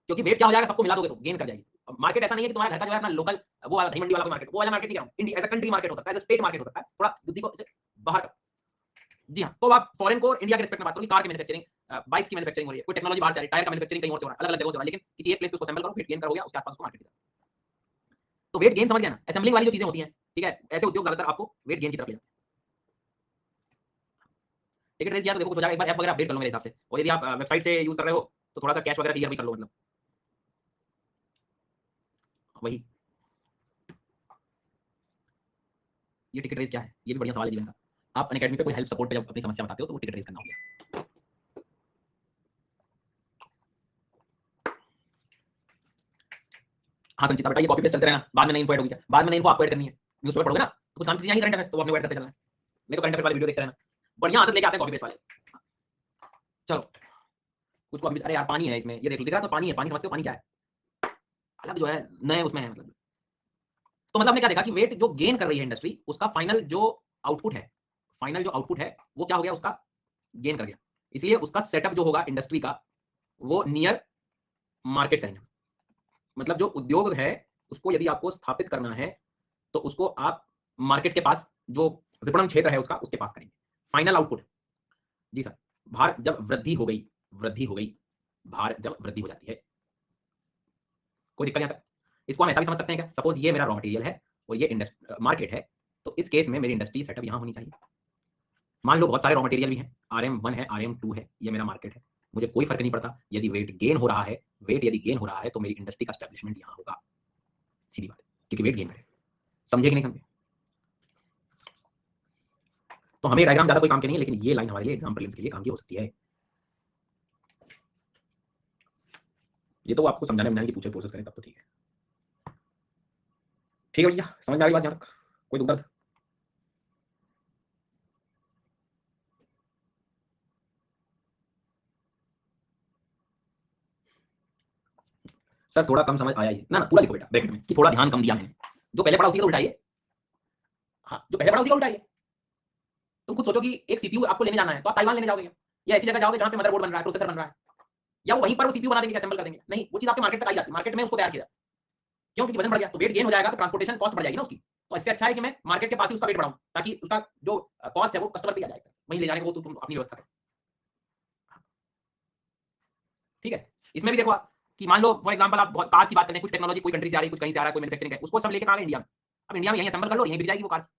क्योंकि वेट क्या हो जाएगा, सबको मिला दोगे तो गेन कर जाएगी। मार्केट ऐसा नहीं है कि तुम्हारे घर का जो है अपना लोकल वो वाला दही मंडी वाला मार्केट, वो वाला मार्केट नहीं कह रहा हूं, India as a country market हो सकता है, एज अ स्टेट मार्केट हो सकता है, थोड़ा बुद्धि को इसे बाहर कर। जी हाँ, तो आप फॉरेन को इंडिया के रिस्पेक्ट में बात करो, कार की मैन्युफैक्चरिंग, बाइक्स की मैन्युफैक्चरिंग हो रही है, कोई टेक्नोलॉजी बाहर से आ रही है, टायर का मैन्युफैक्चरिंग कहीं और से हो रहा है, अलग अलग जगहों से हो रहा है, लेकिन किसी एक प्लेस पे उसको असेंबल करो, वेट गेन कर हो गया, उसके आसपास उसको मार्केट। तो वेट गेन समझ गया ना, असेंबलिंग वाली जो चीजें होती हैं, ठीक है, ऐसे उद्योग ज्यादातर आपको वेट गेन की तरफ ले जाते हैं। टिकट रेस किया तो देखो कुछ हो जाएगा, एक बार ऐप वगैरह अपडेट कर लो मेरे हिसाब से, और यदि आप वेबसाइट से यूज कर रहे हो तो थोड़ा सा कैश वगैरह क्लियर भी कर लो, मतलब वही। ये टिकट रेस क्या है, ये भी बढ़िया सवाल है जीवन का। आप अनअकैडमी पे कोई हेल्प सपोर्ट पे जब अपनी समस्या बताते हो तो वो टिकट रेस करना हो गया। हाँ संचिता बेटा, ये कॉपी पेस्ट चलते रहना, बाद में नई इन्फो ऐड होगी क्या, बाद में नई इन्फो आपको ऐड करनी है, न्यूज़पेपर पढ़ोगे ना तो कुछ काम की चीजें आई करंट अफेयर्स, तो अपने ऐड करते चलना है, नहीं तो करंट अफेयर्स वाली वीडियो देखते रहना। बढ़िया आदत लेके आते हैं कॉपी पेस्ट वाले। चलो कुछ कॉपी, अरे यार पानी है इसमें, ये देख लो, दिख रहा तो पानी है, पानी समझते हो पानी क्या है, अलग जो है नए उसमें है मतलब। तो मतलब हमने क्या देखा कि वेट जो गेन कर रही है इंडस्ट्री, उसका फाइनल जो आउटपुट है, फाइनल जो आउटपुट है वो क्या हो गया, उसका गेन कर गया। इसलिए उसका सेटअप जो होगा इंडस्ट्री का, वो नियर मार्केट करेंगे। मतलब जो उद्योग है उसको यदि आपको स्थापित करना है तो उसको आप मार्केट के पास जो विपणन क्षेत्र है उसका, उसके पास करेंगे। फाइनल आउटपुट जी सर, भार जब वृद्धि हो गई, भार जब वृद्धि हो जाती है, कोई दिक्कत यहाँ तक? इसको हम ऐसा भी समझ सकते हैं क्या, सपोज ये मेरा रॉ मटेरियल है और ये मार्केट है, तो इस केस में मेरी इंडस्ट्री सेटअप यहाँ होनी चाहिए। मान लो बहुत सारे रॉ मटेरियल भी हैं, RM1 है, RM2 है, ये मेरा मार्केट है, मुझे कोई फर्क नहीं पड़ता। यदि वेट गेन हो रहा है, तो मेरी इंडस्ट्री का एस्टेब्लिशमेंट यहाँ होगा, सीधी बात है, क्योंकि वेट गेन करे। समझे कि नहीं समझे? तो हमें डायग्राम ज्यादा कोई काम की नहीं है, लेकिन ये लाइन हमारे लिए एग्जाम प्रीलिम्स के लिए काम की हो सकती है। ये तो आपको समझाने की पूछे प्रोसेस करें तब तो ठीक है। ठीक है भैया, समझ में आ रही बात यहाँ तक? कोई दुख दर्द? सर थोड़ा कम समझ आया ये ना, पूरा लिखो बेटा ब्रैकेट में कि थोड़ा ध्यान कम दिया मैंने। जो पहले पढ़ा उसी का उल्टाइए। हाँ, जो पहले पढ़ा उसी का उल्टाइए। तुम खुद सोचो कि एक सीपीयू आपको लेने जाना है, तो आप ताइवान लेने जाओगे क्या? या ऐसी जगह जाओगे जहाँ पे मदरबोर्ड बन रहा है, प्रोसेसर बन रहा है, या वहीं पर वो सीपीयू बना देंगे, असेंबल कर देंगे? नहीं, वो चीज आपके मार्केट तक आई जाती है, मार्केट में उसको तैयार किया। क्यों? क्योंकि वजन बढ़ गया, तो वेट गेन हो जाएगा, तो ट्रांसपोर्टेशन कॉस्ट बढ़ जाएगी ना उसकी। तो इससे अच्छा है कि मैं मार्केट के पास ही उसका वेट बढ़ाऊं, ताकि उसका जो कॉस्ट है वो कस्टमर पे आ जाएगा, वहीं ले जाने को तुम अपनी व्यवस्था करो। ठीक है, इसमें भी देखो आप कि मान लो फॉर एग्जांपल आप कार्स की बात करें, कुछ टेक्नोलॉजी कोई कंट्री से आ रही है, कुछ कहीं से आ रहा है, कोई मैन्युफैक्चरिंग है, उसको सब लेके कहाँ इंडिया में। अब इंडिया में यहीं असेंबल कर लो, यहीं बिक जाएगी वो कार्स।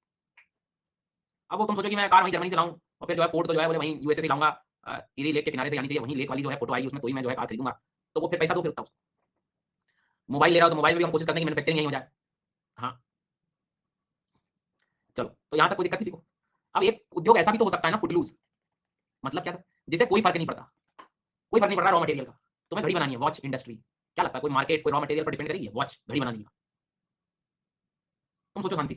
अब वो तुम सोचो कि मैं कार वहीं जर्मनी से लाऊं, और फिर जो है फोर्ड तो जो है बोले वहीं यूएसए से लाऊंगा, इरी लेक के किनारे से आनी चाहिए, वहीं लेक वाली जो है फोटो आएगी उसमें, तो ही मैं जो है कार खरीदूंगा। तो वो फिर पैसा तो फिर उसको। मोबाइल ले रहा हो तो मोबाइल में भी हम कोशिश करते हैं कि मैन्युफैक्चरिंग यहीं हो जाए। हाँ, चलो, तो यहाँ तक कोई दिक्कत किसी को? अब एक उद्योग ऐसा भी तो हो सकता है ना, फुटलूज, मतलब क्या सर, जिसे कोई फर्क नहीं पड़ता, कोई फर्क नहीं पड़ रहा रॉ मटेरियल का, तुम्हें घड़ी बनानी है, वॉच इंडस्ट्री, क्या लगता है कोई मार्केट कोई रॉ मटेरियल पर डिपेंड करेगी? वॉच घड़ी बनानी का, तुम सोचो शांति,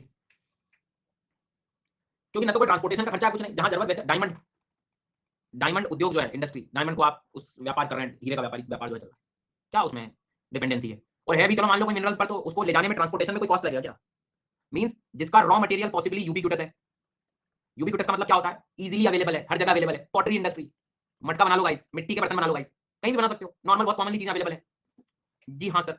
क्योंकि ना तो कोई ट्रांसपोर्टेशन का खर्चा है, कुछ नहीं। जहां जरूरत, वैसे डायमंड, डायमंड उद्योग जो है इंडस्ट्री, डायमंड को आप उस व्यापार कर रहे हैं, हीरे का व्यापार जो है चल रहा है, क्या उसमें डिपेंडेंसी है? और है भी, चलो मान लो कोई मिनरल्स पर, तो उसको ले जाने में ट्रांसपोर्टेशन में कोई कॉस्ट लगेगा क्या? मींस जिसका रॉ मटेरियल पॉसिबली यूबीक्यूटस है। यूबीक्यूटस का मतलब क्या होता है? इजीली अवेलेबल है, हर जगह अवेलेबल है। पॉटरी इंडस्ट्री, मटका बना लो गाइस, मिट्टी के बर्तन बना लो गाइस, कहीं भी बना सकते हो, नॉर्मल बहुत कॉमनली चीजें अवेलेबल है। जी हाँ सर।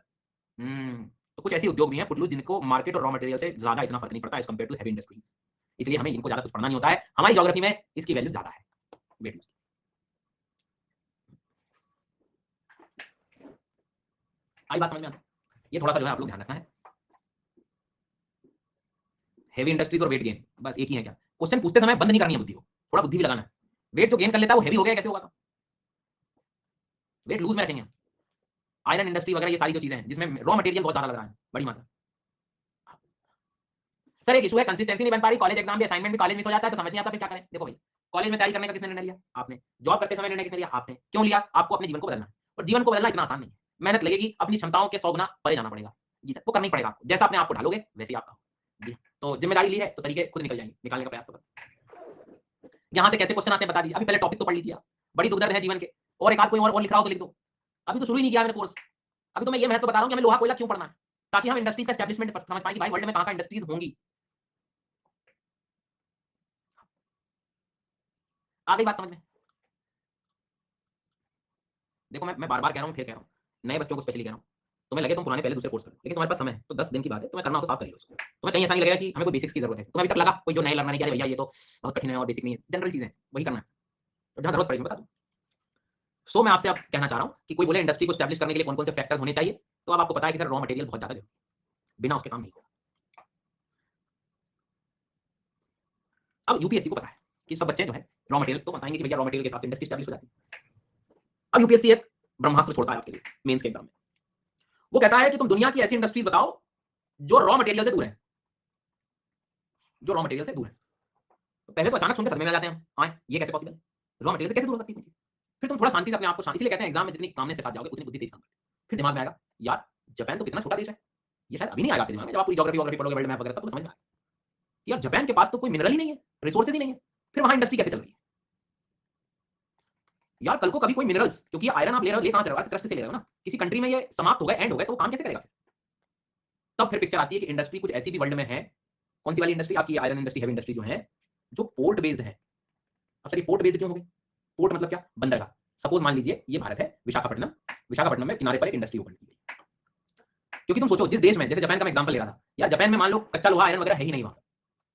तो कुछ ऐसे उद्योग भी हैं फुटलूज, जिनको मार्केट और रॉ मटेरियल से ज्यादा इतना फर्क नहीं पड़ता as compare to heavy industries, इसलिए हमें इनको ज्यादा कुछ पढ़ना नहीं होता है। हमारी ज्योग्राफी में इसकी वैल्यू ज्यादा है वेट लूज। आई बात समझ में आता है? ये थोड़ा सा जो है आप लोग ध्यान रखना है, हेवी इंडस्ट्रीज और वेट गेन बस एक ही है क्या? क्वेश्चन पूछते समय बंद नहीं करनी है बुद्धि को, थोड़ा बुद्धि भी लगाना है। वेट जो गेन कर लेता है वो हैवी हो गया, कैसे होगा? वेट लूज में रखेंगे। आयरन इंडस्ट्री वगैरह ये सारी जो चीजें हैं जिसमें रॉ मटेरियल बहुत ज्यादा लग रहा है, बड़ी मात्रा। सर एक इशू है, कंसिस्टेंसी नहीं बन पा रही, कॉलेज एग्जाम भी, असाइनमेंट भी कॉलेज मिस हो जाता है, तो समझ नहीं आता फिर क्या करें। देखो भाई, कॉलेज में तैयारी करने का किसने निर्णय लिया? आपने। जॉब करते समय निर्णय किसने लिया? आपने। क्यों लिया? आपको अपने जीवन को बदलना है, और जीवन को बदलना इतना आसान नहीं है, मेहनत लगेगी, अपनी क्षमताओं के 100 गुना परे जाना पड़ेगा। जी सर, वो करना ही पड़ेगा आपको, जैसा अपने आप को ढालोगे वैसे ही आपका होगा। जी, तो जिम्मेदारी ली है तो तरीके खुद निकल जाएंगे, निकालने का प्रयास करो। यहाँ से कैसे क्वेश्चन आते हैं बता दीजिए, अभी पहले टॉपिक तो पढ़ लीजिए आप, बड़ी दुर्दर्द है जीवन के, और एक आध कोई और लिख रहा हो तो लिख दो। अभी तो शुरू ही नहीं किया मैंने कोर्स, अभी तो मैं ये महत्व बता रहा हूँ कि हमें लोहा कोयला क्यों पढ़ना है, ताकि हम इंडस्ट्रीज का एस्टैब्लिशमेंट समझ पाए कि भाई वर्ल्ड में कहाँ इंडस्ट्रीज होंगी। आ गई बात समझ में? देखो मैं बार बार कह रहा हूँ, फिर कह रहा हूँ, नए बच्चों को स्पेशली कह रहा हूँ, तुम्हें लगे तुम पुराने पहले दूसरे कोर्स करो, लेकिन तुम्हारे पास समय है तो 10 दिन की बात है, तुम्हें करना हो तो साफ कर लो उसको। तुम्हें कहीं ऐसा नहीं लगेगा कि हमें कोई बेसिक्स की जरूरत है, तुम्हें अभी तक लगा कोई जो नए लर्नर नहीं, भैया ये तो बहुत कठिन है और बेसिक नहीं है, जनरल चीजें वही करना है, और जहाँ जरूरत पड़ेगी बता दूँ। सो मैं आपसे अब कहना चाह रहा हूँ कि कोई बोले इंडस्ट्री को स्टैब्लिश करने के लिए कौन कौन से फैक्टर्स होने चाहिए, तो अब आपको पता है कि सर रॉ मटेरियल बहुत ज्यादा जरूरी, बिना उसके काम नहीं होगा। अब यूपीएससी को पता है कि सब बच्चे जो है रॉ मटेरियल तो बताएंगे कि भैया रॉ मटेरियल के हिसाब से इंडस्ट्री स्टैब्लिश हो जाती है। अब यूपीएससी एक ब्रह्मास्त्र छोड़ता है आपके लिए मेंस के एग्जाम में, वो कहता है कि तुम दुनिया की ऐसी इंडस्ट्रीज बताओ जो रॉ मटेरियल से दूर है, जो रॉ मटेरियल से दूर है। तो पहले तो अचानक सुनकर सदमे में आ जाते हैं, हाँ ये कैसे पॉसिबल है, रॉ मटेरियल से कैसे दूर हो सकती है कोई चीज? फिर तुम थोड़ा शांति से अपने आप को शांत, इसलिए कहते हैं एग्जाम में जितनी कामनेस के साथ जाओगे उतनी बुद्धि तेज काम करती है। फिर दिमाग में आएगा यार जापान तो कितना छोटा देश है, ये शायद अभी नहीं आएगा आपके दिमाग में, जब आप पूरी ज्योग्राफी पढ़ोगे वर्ल्ड मैप वगैरह, तब तो समझ में आएगा यार जापान के पास तो कोई मिनरल ही नहीं है, रिसोर्सेज ही नहीं है, फिर वहां इंडस्ट्री कैसे चल रही है? यार कल को कभी कोई मिनरल्स, क्योंकि आयरन आप ले रहे हो, ले कहां से रहे हो? क्रस्ट से ले रहे हो ना, किसी कंट्री में ये समाप्त हो गए, एंड हो गए, तो वो काम कैसे करेगा? तब फिर पिक्चर आती है कि इंडस्ट्री कुछ ऐसी भी वर्ल्ड में है। कौन सी वाली इंडस्ट्री? आपकी आयरन इंडस्ट्री, हेवी इंडस्ट्री जो है, जो पोर्ट बेस्ड है। अब सर ये पोर्ट बेस्ड क्यों हो गई? पोर्ट मतलब क्या? बंदरगाह। सपोज मान लीजिए ये भारत है, विशाखापट्टनम, विशाखापट्टनम में किनारे पर एक इंडस्ट्री ओपन की गई, क्योंकि तुम सोचो जिस देश में, जैसे जापान का मैं एग्जांपल ले रहा था, यार जापान में मान लो कच्चा लोहा आयरन वगैरह है ही नहीं वहां,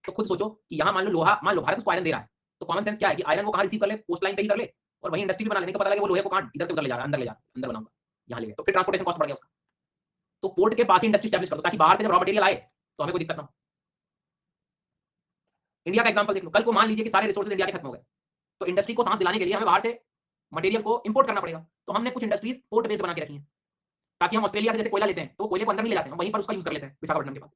तो खुद सोचो कि यहाँ मान लो भारत उसको आयरन दे रहा है, तो कॉमन सेंस क्या है कि आयरन वो कहाँ रिसीव कर ले, कोस्ट लाइन पे ही कर ले और वहीं इंडस्ट्री भी बना ले, नहीं तो पता लगे वो लोहे को कहाँ इधर से उधर ले जा रहा है, अंदर ले जा रहा है, अंदर बनाऊंगा, यहाँ ले गया, तो फिर ट्रांसपोर्टेशन कॉस्ट बढ़ गया उसका। तो पोर्ट के पास ही इंडस्ट्री स्टैब्लिश कर दो ताकि बाहर से जब रॉ मटेरियल आए तो हमें कोई दिक्कत ना हो। इंडिया का एग्जांपल देख लो, कल को मान लीजिए कि सारे रिसोर्सेज इंडिया के खत्म हो गए, तो इंडस्ट्री को सांस दिलाने के लिए हमें बाहर से मटेरियल को इंपोर्ट करना पड़ेगा। तो हमने कुछ इंडस्ट्रीज पोर्ट बेस्ड बना के रखी हैं ताकि हम ऑस्ट्रेलिया से जैसे कोयला लेते हैं तो कोयले को अंदर नहीं ले जाते हैं, वहीं पर उसका यूज कर लेते हैं विशाखापट्टनम के पास।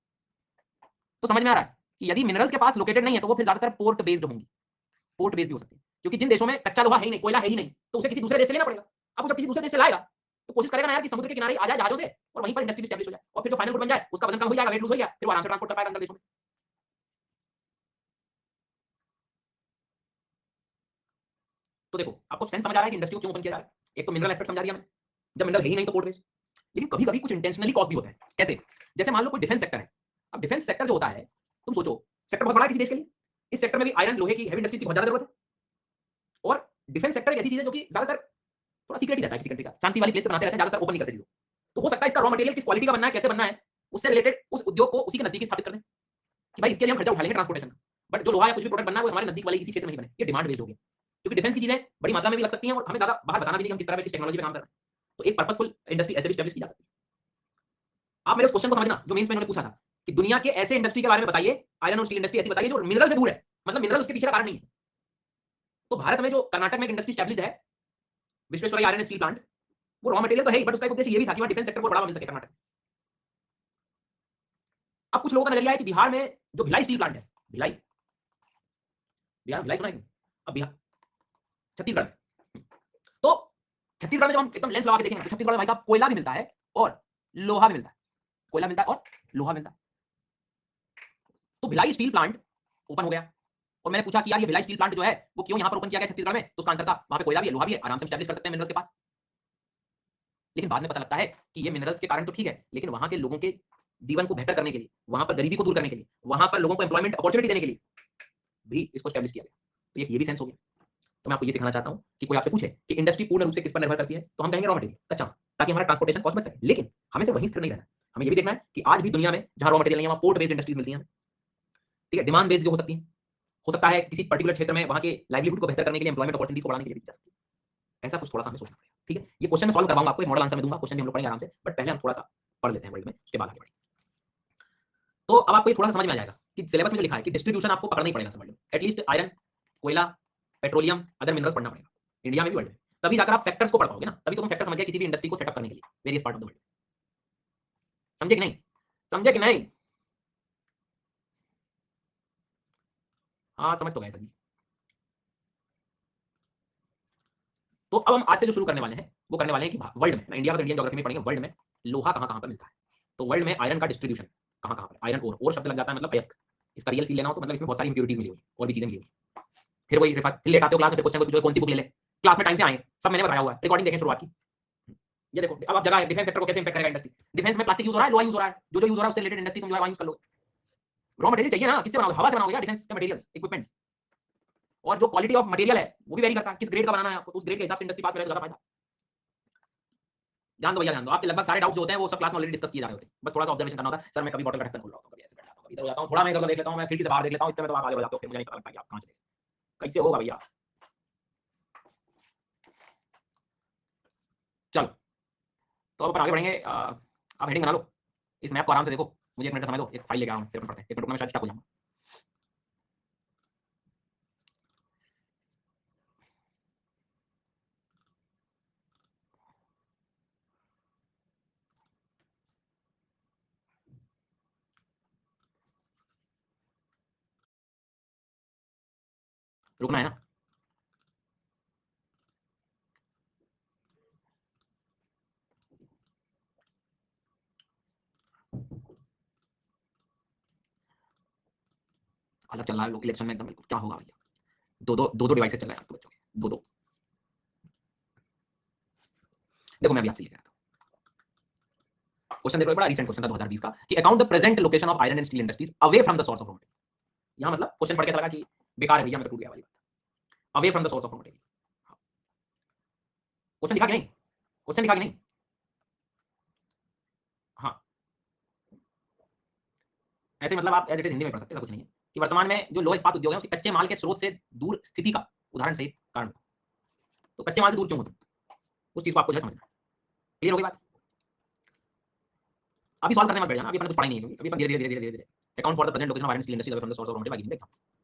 तो समझ में आ रहा है कि यदि मिनरल्स के पास लोकेटेड नहीं है तो वो फिर ज्यादातर पोर्ट बेस्ड होंगी, पोर्ट बेस्ड भी हो सकती है, क्योंकि जिन देशों में कच्चा लोहा है ही नहीं, कोयला है ही नहीं, तो उसे किसी दूसरे देश से लेना पड़ेगा। अब वो जब किसी दूसरे देश से लाएगा तो कोशिश करेगा ना यार कि समुद्र के किनारे आ जाए जहाजों से और वहीं पर इंडस्ट्री स्टैब्लिश हो जाए, और फिर जो फाइनल गुड बन जाए उसका वजन कम हो जाएगा, वेट लूज हो गया, फिर वो आराम से ट्रांसपोर्ट कर पाएगा अंदर देशों में। तो देखो आपको सेंस समझ आ रहा है कि इंडस्ट्री को क्यों ओपन किया जा रहा है। एक तो मिनरल एस्पेक्ट समझा दिया मैंने, जब मिनरल है ही नहीं तो पोर्ट बेस्ड। लेकिन कभी कभी कुछ इंटेंशनली कॉस्ट भी होता है। कैसे? जैसे मान लो कोई डिफेंस सेक्टर है। अब डिफेंस सेक्टर जो होता है, तुम सोचो सेक्टर बहुत बड़ा है किसी देश के लिए, इस सेक्टर में भी आयरन लोहे की हेवी इंडस्ट्रीज की बहुत ज्यादा जरूरत है। और डिफेंस सेक्टर एक ऐसी चीज है जो कि ज्यादातर थोड़ा सीक्रेट ही रहता है, किसी कंट्री का शांति वाली प्लेस पे बनाते रहते हैं, ज्यादातर ओपन नहीं करते चीजों। तो हो सकता है इसका रॉ मटेरियल किस क्वालिटी का बनना है, कैसे बनना है, उससे रिलेटेड उस उद्योग को उसी के नजदीक स्थापित कर दें कि भाई इसके लिए हम खर्चा उठा लेंगे ट्रांसपोर्टेशन का, बट जो लोहा या कुछ भी प्रोडक्ट बनना है वो हमारे नजदीक वाले इसी क्षेत्र में ही बने। ये डिमांड बेस्ड हो गया, क्योंकि डिफेंस की चीजें बड़ी मात्रा में भी लग सकती हैं और हमें ज्यादा बाहर बताना भी नहीं कि हम किस तरह की टेक्नोलॉजी पे काम कर रहे हैं। तो एक पर्पसफुल इंडस्ट्री ऐसे भी एस्टैब्लिश की जा सकती है। आप मेरे उस क्वेश्चन को समझना जो मेंस में उन्होंने पूछा था कि दुनिया के ऐसे इंडस्ट्री के बारे में बताइए, आयरन और स्टील इंडस्ट्री ऐसी बताइए जो मिनरल से दूर है, मतलब मिनरल उसके पीछे का कारण नहीं है। तो भारत में जो कर्नाटक में एक इंडस्ट्री स्टैब्लिश है, विश्वेश्वरैया आयरन स्टील प्लांट, वो रॉ मटेरियल तो है ही, बट उसका एक उद्देश्य ये भी था कि वहां डिफेंस सेक्टर को बढ़ावा मिल सके कर्नाटक में। अब कुछ लोगों का नजरिया है कि बिहार में जो भिलाई स्टील प्लांट है, भिलाई, बिहार भिलाई सुना है? अब बिहार छत्तीसगढ़ में। तो छत्तीसगढ़ में जब हम एकदम लेंस लगा के देखेंगे तो छत्तीसगढ़ में भाई साहब कोयला भी मिलता है और लोहा भी मिलता है, कोयला मिलता है और लोहा मिलता है। तो भिलाई स्टील प्लांट ओपन हो गया और मैंने पूछा कि यार ये भिलाई स्टील प्लांट जो है वो क्यों यहाँ पर ओपन किया गया छत्तीसगढ़ में, तो उसका आंसर था वहां पे कोयला भी है, लोहा भी है, आराम से स्टैब्लिश कर सकते हैं मिनरल्स के पास। लेकिन बाद में पता लगता है कि ये मिनरल्स के कारण तो ठीक है, लेकिन वहां के लोगों के जीवन को बेहतर करने के लिए, वहां पर गरीबी को दूर करने के लिए, वहां पर लोगों को एम्प्लॉयमेंट अपॉर्चुनिटी देने के लिए भी इसको स्टैब्लिश किया गया। तो ये भी सेंस हो गया। तो मैं आपको ये सिखाना चाहता हूँ कि कोई आपसे पूछे कि इंडस्ट्री पूर्ण रूप से किस पर निर्भर करती है, तो हम कहेंगे रॉ मटेरियल, कच्चा, ताकि हमारा ट्रांसपोर्टेशन कॉस्ट बच सके। लेकिन हमें से वहीं स्थिर नहीं रहना, हमें ये भी देखना है कि आज भी दुनिया में जहां रॉ मटेरियल नहीं है वहां पोर्ट बेस्ड इंडस्ट्रीज मिलती हैं, ठीक है, डिमांड बेस्ड जो हो सकती है, हो सकता है किसी पर्टिकुलर क्षेत्र में वहां के लाइवलीहुड को बेहतर करने के लिए, एम्प्लॉयमेंट अपॉर्चुनिटीज को बढ़ाने के लिए भी जा सकती है। ऐसा कुछ थोड़ा सा हमें सोचना पड़ेगा, ठीक है। ये क्वेश्चन मैं सॉल्व करवाऊंगा आपको, एक मॉडल आंसर में दूंगा, क्वेश्चन भी हम लोग पढ़ेंगे आराम से, बट पहले हम थोड़ा सा पढ़ लेते हैं वर्ल्ड में, उसके बाद आगे बढ़ेंगे। तो अब आपको ये थोड़ा सा समझ में आ जाएगा कि सिलेबस में जो लिखा है कि डिस्ट्रीब्यूशन आपको पकड़ना ही पड़ेगा सब वर्ल्ड में, एटलीस्ट आयरन, कोयला, पेट्रोलियम, अदर मिनरल्स पढ़ना पड़ेगा इंडिया में भी वर्ल्ड में, तभी जाकर आप फैक्टर्स को पढ़ पाओगे ना, तभी तो तुम फैक्टर समझ गए किसी भी इंडस्ट्री को सेटअप करने के लिए various part of the world. समझे कि नहीं? समझे कि नहीं? हाँ समझ तो गए सर जी। तो अब हम आज से जो शुरू करने वाले हैं वो करने वाले हैं कि वर्ल्ड में, इंडिया का तो इंडियन ज्योग्राफी में पढ़ेंगे, वर्ल्ड में लोहा कहाँ कहाँ पर मिलता है। तो वर्ल्ड में आयरन का डिस्ट्रीब्यूशन कहाँ कहाँ पर, आयरन ओर शब्द लग जाता है मतलब अयस्क, इसका रियल फील लेना हो तो मतलब इसमें बहुत सारी इंप्योरिटीज मिली हुई और भी चीजें मिली हुई। फिर वही रिफर फिर लेट आते हो क्लास में, क्वेश्चन को जो कौन सी बुक ले ले, क्लास में टाइम से आए, सब मैंने बताया हुआ है, रिकॉर्डिंग देखें शुरुआत की। ये देखो अब आप जगह डिफेंस सेक्टर को कैसे इंपैक्ट करेगा इंडस्ट्री, डिफेंस में प्लास्टिक यूज हो रहा है, लोहा यूज हो रहा है, जो यूज हो रहा है उससे रिलेटेड इंडस्ट्री तुम जो है यूज कर लो। रॉ मटेरियल चाहिए ना, किससे बनाओगे, हवा से बनाओगे यार डिफेंस के मटेरियल्स इक्विपमेंट्स। और जो क्वालिटी ऑफ मटेरियल है वो भी वेरी करता है, किस ग्रेड का बनाना है आपको, उस ग्रेड के हिसाब से इंडस्ट्री पास करेगा तो ज्यादा फायदा। ध्यान दो भैया ध्यान दो, आपके लगभग सारे डाउट्स जो होते हैं वो सब क्लास में ऑलरेडी डिस्कस किए जा रहे होते हैं, बस थोड़ा सा ऑब्जर्वेशन करना होता है। सर मैं कभी बॉटल का ढक्कन खोल रहा हूँ, कभी ऐसे बैठा हूँ, कभी इधर हो जाता हूँ, थोड़ा मैं इधर देख लेता हूँ, मैं खिड़की से बाहर देख लेता हूँ, इतने में तो आप आगे बढ़ जाते हो, फिर मुझे नहीं पता लगता कि आप कहाँ चले गए, कैसे होगा भैया। चलो तो अब अपन आगे बढ़ेंगे। आप हेडिंग बना लो, इस मैप को आराम से देखो, मुझे एक मिनट का समय दो, एक फाइल लेके आ रहा हूँ, फिर अपन पढ़ते हैं, एक मिनट में शायद स्टक हो जाऊंगा। रुकना है ना? अलग चल रहा है लोग इलेक्शन में एकदम, बिल्कुल क्या होगा भैया, दो डिवाइसेस चल रहे हैं आज तो बच्चों के, दो। देखो मैं अभी आपसे लिख रहा था क्वेश्चन, देखो बड़ा रिसेंट क्वेश्चन था 2020 का कि account the present location of iron and steel industries away from the source of raw material. यहाँ मतलब क्वेश्चन पढ़ के ऐसा लगा कि बेकार है भैया, मैं तो टूट गया वाली बात, away from the source of raw material. Question लिखा कि नहीं, क्वेश्चन लिखा कि नहीं? हाँ ऐसे मतलब आप एज इट इज हिंदी में पढ़ सकते हैं, कुछ नहीं है कि वर्तमान में जो लौह इस्पात उद्योग है उसके कच्चे माल के स्रोत से दूर स्थिति का उदाहरण सहित कारण। तो कच्चे माल से दूर क्यों होते, उस चीज को आपको जो है समझना है। क्लियर हो गई बात? अभी सॉल्व करने मत बैठ जाना, अभी अपन कुछ पढ़ाई नहीं है, अभी अपन धीरे धीरे धीरे धीरे account for the present location of iron steel industry from the source of raw material by giving the example.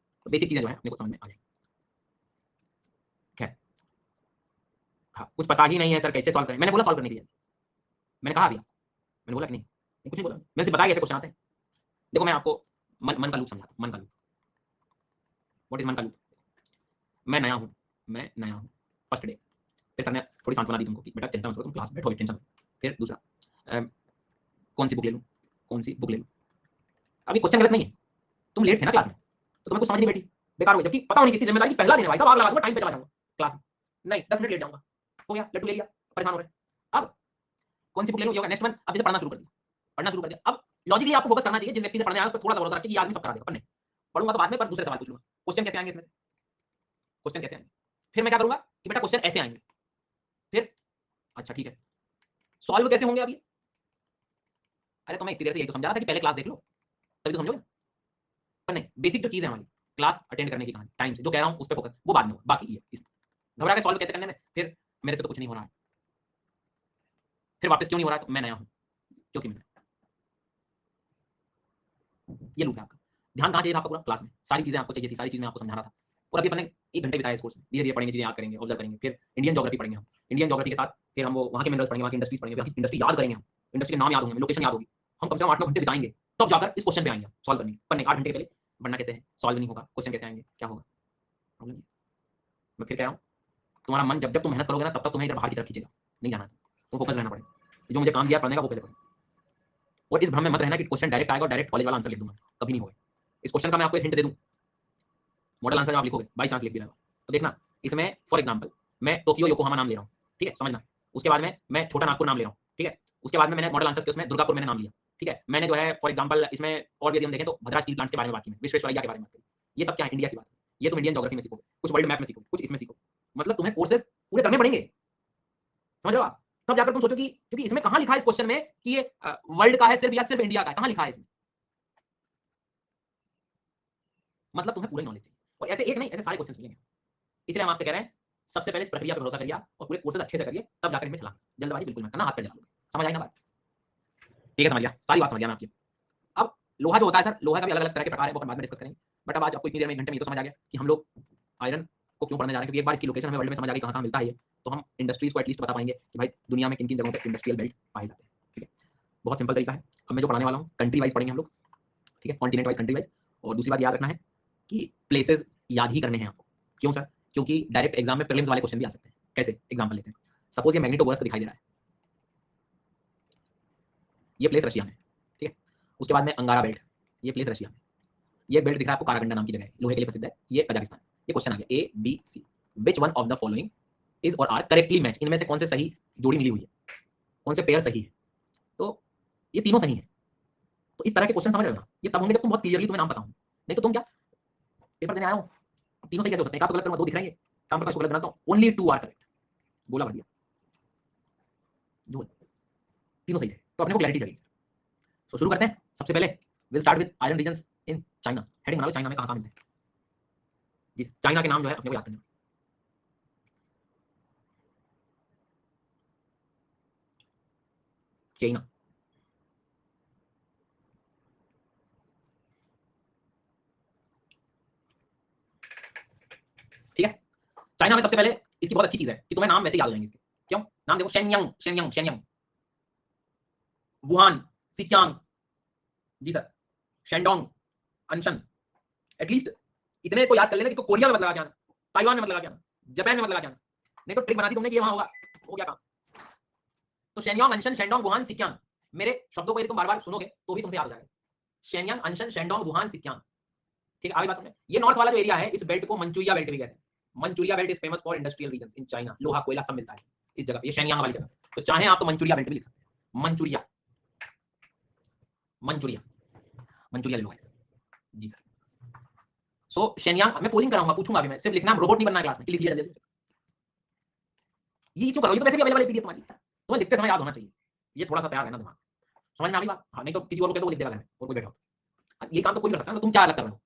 तो बेसिक चीजें जो है अपने को समझ में आ जाएगी। खैर हाँ, कुछ पता ही नहीं है सर कैसे सॉल्व करें, मैंने बोला सॉल्व करने के लिए, मैंने कहा अभी, मैंने बोला कि नहीं, कुछ नहीं बोला, मैंने सिर्फ बताया कैसे क्वेश्चन आते हैं। देखो मैं आपको मन का लूप समझाता हूं, मन का लूप। व्हाट इज मन का लूप? मैं नया हूं फर्स्ट डे, फिर सर ने थोड़ी सांत्वना दी तुमको कि बेटा चिंता मत करो, तुम क्लास में बैठो, टेंशन मत। फिर दूसरा कौन सी बुक ले लूं, कौन सी बुक ले लूं। अभी क्वेश्चन गलत नहीं है, तुम लेट थे ना क्लास में तो तुम्हें कुछ समझ नहीं बैठी, बेकार हो गई, जबकि पता होनी चाहिए जिम्मेदारी पहला दिन है भाई साहब, आग लगा दूंगा, टाइम पे चला जाऊंगा क्लास में, नहीं 10 मिनट लेट जाऊंगा, हो गया, लड्डू ले लिया, परेशान हो रहे। अब कौन सी बुक ले लूं, योगा नेक्स्ट वन, अब जैसे पढ़ना शुरू कर दिया, अब लॉजिकली आपको फोकस करना चाहिए, जिस व्यक्ति से पढ़ने आया उस पर थोड़ा सा भरोसा रखिए कि ये आदमी सब करा देगा, पर नहीं पढ़ूंगा तो बाद में, पर दूसरे सवाल पूछ लूंगा, क्वेश्चन कैसे आएंगे इसमें से, क्वेश्चन कैसे आएंगे, फिर मैं क्या करूंगा कि बेटा क्वेश्चन ऐसे आएंगे, फिर अच्छा ठीक है सॉल्व कैसे होंगे अभी। अरे तो मैं इतनी देर से यही तो समझा रहा था कि पहले क्लास देख लो तभी तो समझोगे, पर नहीं, बेसिक जो चीज है हमारी क्लास अटेंड करने की कहानी टाइम से जो कह रहा हूं उस पर फोकस, वो बाद में हो, बाकी ये घबरा के सॉल्व कैसे करने में, फिर मेरे से तो कुछ नहीं हो रहा है, फिर वापस क्यों नहीं हो रहा है, तो मैं नया हूं, क्योंकि मैं, ये लूप है आपका। ध्यान कहां चाहिए था आपका, पूरा क्लास में सारी चीजें आपको चाहिए थी, सारी चीजें आपको समझाना था, और अभी अपने 1 घंटे बिताया इस कोर्स में, धीरे धीरे पढ़ेंगे, चीजें याद करेंगे, ऑब्जर्व करेंगे, फिर इंडियन ज्योग्राफी पढ़ेंगे हम, इंडियन ज्योग्राफी के साथ फिर हम वो वहां के मिनरल्स पढ़ेंगे, वहां की इंडस्ट्रीज पढ़ेंगे, वहां की इंडस्ट्री याद करेंगे, हम इंडस्ट्री के नाम याद होंगे, लोकेशन याद होगी, हम कम से कम 8-9 घंटे बिताएंगे, तब जाकर इस क्वेश्चन पे आएंगे सॉल्व करने, पर नहीं 8 घंटे के पहले बनना कैसे है, सॉल्व नहीं होगा, क्वेश्चन कैसे आएंगे, क्या होगा, प्रॉब्लम है। मैं फिर कह रहा हूँ तुम्हारा मन जब जब तुम मेहनत करोगे ना तब तक तुम्हें इधर बाहर की तरफ खींचेगा, नहीं जाना, तो फोकस रहना पड़ेगा, जो मुझे काम दिया पढ़ने का वो पहले पढ़ो, और इस भ्रम में मत रहना कि क्वेश्चन डायरेक्ट आएगा और डायरेक्ट कॉलेज वाला आंसर लिख दूंगा, कभी नहीं होगा। इस क्वेश्चन का मैं आपको एक हिंट दे दूं, मॉडल आंसर आप लिखोगे बाई चांस लिख भी रहा, तो देखना इसमें फॉर एग्जांपल मैं टोक्यो योकोहामा नाम ले रहा हूँ, ठीक है समझना, उसके बाद में मैं छोटा नागपुर नाम ले रहा हूँ, ठीक है, उसके बाद में मैंने मॉडल आंसर के उसमें दुर्गापुर मैंने नाम लिया, ठीक है, मैंने जो है फॉर एग्जांपल इसमें और भी यदि हम देखें तो भद्रा स्टील प्लांट्स के बारे में बात की, विश्वेश्वरैया के बारे में बात की, ये सब क्या है, इंडिया की बात है, ये तुम इंडियन ज्योग्राफी में सीखोगे, कुछ वर्ल्ड मैप में सीखो, कुछ इसमें सीखो, मतलब तुम्हें कोर्सेज पूरे करने पड़ेंगे, समझ रहे हो आप, तब जाकर तुम सोचो कि क्योंकि इसमें कहां लिखा है इस क्वेश्चन में कि ये वर्ल्ड का है सिर्फ या सिर्फ इंडिया का है, कहां लिखा है इसमें, मतलब तुम्हें पूरी नॉलेज चाहिए, और ऐसे एक नहीं ऐसे सारे क्वेश्चन मिलेंगे, इसलिए हम आपसे कह रहे हैं सबसे पहले इस प्रक्रिया पर भरोसा करिए और पूरे कोर्सेज अच्छे से करिए, तब जाकर इनमें चला, जल्दबाजी बिल्कुल मत करना, हाथ पे जला लोगे, समझ आई ना बात, ठीक है समझ गया, सारी बात समझ गया मैं आपकी। अब लोहा जो होता है सर, लोहा का भी अलग अलग तरह के प्रकार है, वो अपन बाद में डिस्कस करेंगे, बट अब आज आपको इतनी देर में 1 घंटे में ये तो समझ आ गया कि हम लोग आयरन को क्यों पढ़ने जा रहे हैं, क्योंकि एक बार इसकी लोकेशन हमें वर्ल्ड में समझ आ गई कहाँ कहाँ मिलता है ये, तो हम इंडस्ट्रीज को एटलीस्ट बता पाएंगे कि भाई दुनिया में किन किन जगहों पर इंडस्ट्रियल बेल्ट पाए जाते हैं, ठीक है, बहुत सिंपल तरीका है। अब मैं जो पढ़ाने वाला हूँ कंट्री वाइज पढ़ेंगे हम लोग, ठीक है, कॉन्टिनेंट वाइज, कंट्री वाइज, और दूसरी बात याद रखना है कि प्लेसेस याद ही करने हैं आपको, क्यों सर, क्योंकि डायरेक्ट एग्जाम में प्रीलिम्स वाले क्वेश्चन भी आ सकते हैं, कैसे एग्जाम्पल लेते हैं, सपोज ये मैग्नेटोगोरस दिखाई दे रहा है, ये प्लेस रशिया में, ठीक है, उसके बाद में अंगारा बेल्ट, ये प्लेस रशिया में, ये बेल्ट दिख रहा है आपको कारागंडा नाम की जगह है, लोहे के लिए प्रसिद्ध है, ये कजाकिस्तान, ये क्वेश्चन आ गया A B C, which one of the following is और आर करेक्टली मैच, इनमें से कौन से सही जोड़ी मिली हुई है, कौन से पेयर सही है, तो ये तीनों सही है, तो इस तरह के क्वेश्चन समझ रहे हो ना, ये तब होंगे जब तुम बहुत क्लियरली तुम्हें नाम पता हो, नहीं तो तुम क्या पेपर देने आए हो, तीनों सही कैसे हो सकते हैं, एक तो गलत करूंगा, 2 दिख रहे हैं, काम पता गलत बनाता हूं, ओनली 2 आर करेक्ट, बोला भर दिया, जो तीनों सही है, तो अपने को क्लैरिटी चाहिए। तो शुरू करते हैं, सबसे पहले will start with iron reasons in China, heading बना लो चाइना में कहां-कहां मिलते हैं, जी चाइना के नाम जो है अपने को याद करना, चाइना, ठीक है, चाइना में सबसे पहले इसकी बहुत अच्छी चीज है कि तुम्हें नाम वैसे याद हो जाएंगे इसके, क्यों, नाम देखो शेनयंग शेनयंग शेनयंग, वुहान, सिक्यांग, जी सर, शेंडोंग, अनशन, एटलीस्ट इतने को याद कर लेना कि कोरिया में मत लगा के आना, ताइवान में मत लगा के आना, जापान में मत लगा के आना, नहीं तो ट्रिक बना दी तुमने कि वहां होगा, हो गया काम। तो शेनयोंग, अनशन, शेंडोंग, वुहान, सिक्यांग, मेरे शब्दों को यदि तुम बार बार सुनोगे तो भी तुमसे याद हो जाएगा, शेनयांग, अनशन, शेंडोंग, वुहान, सिक्यांग, ठीक है, आगे बात समझे, ये नॉर्थ वाला जो एरिया है इस बेल्ट को मंचूरिया बेल्ट भी कहते हैं, Manchuria belt is famous for industrial reasons in China, लोहा कोयला सब मिलता है इस जगह, ये शेनयांग वाली जगह, तो चाहे आप तो मंचूरिया बेल्ट भी लिख सकते हैं, मंचूरिया, मंचूरिया, मंचूरिया ले लो जी सर। सो शेनयांग मैं पोलिंग कराऊंगा, पूछूंगा अभी मैं, सिर्फ लिखना, रोबोट नहीं बनना है क्लास में, लिख लिया जल्दी, ये क्यों करो, ये तो वैसे भी अवेलेबल है पीडीएफ तुम्हारी, तुम्हें लिखते समय याद होना चाहिए, ये थोड़ा सा तैयार रहना दिमाग, समझ में आ गई बात, हाँ नहीं तो किसी और को कहते वो लिख देगा घर में और कोई बैठा हो, ये काम तो कोई कर सकता है ना, तुम क्या अलग कर रहे हो,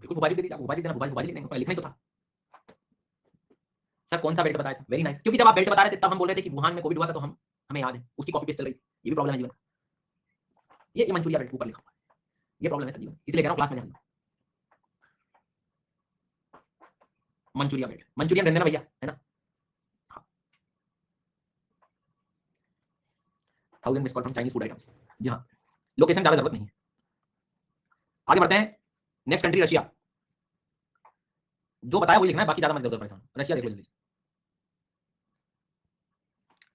बिल्कुल भूपाजी दे दीजिए, भूपाजी देना, भूपाजी लिख देंगे, लिखना ही तो था सर। कौन सा बेल्ट बताया था? Very nice. क्योंकि जब आप बेल्ट बता रहे थे तब हम बोल रहे थे कि वुहान में कोविड हुआ था, तो हमें याद है, उसकी कॉपी पेस्ट चल रही थी। ये भी प्रॉब्लम है जीवन। ये मंचूरिया बेल्ट ऊपर लिखा हुआ है, ये प्रॉब्लम है सर जीवन, इसलिए कह रहा हूं क्लास में ध्यान दो। मंचूरिया बेल्ट, मंचूरियन रहने देना भैया, है ना। हाँ, 1000 miss call from Chinese food items. जी हाँ, लोकेशन ज्यादा जरूरत नहीं है। आगे बढ़ते हैं, नेक्स्ट कंट्री रशिया। जो बताया वही लिखना है, बाकी ज्यादा मत इधर परेशान। रशिया देख लो जल्दी।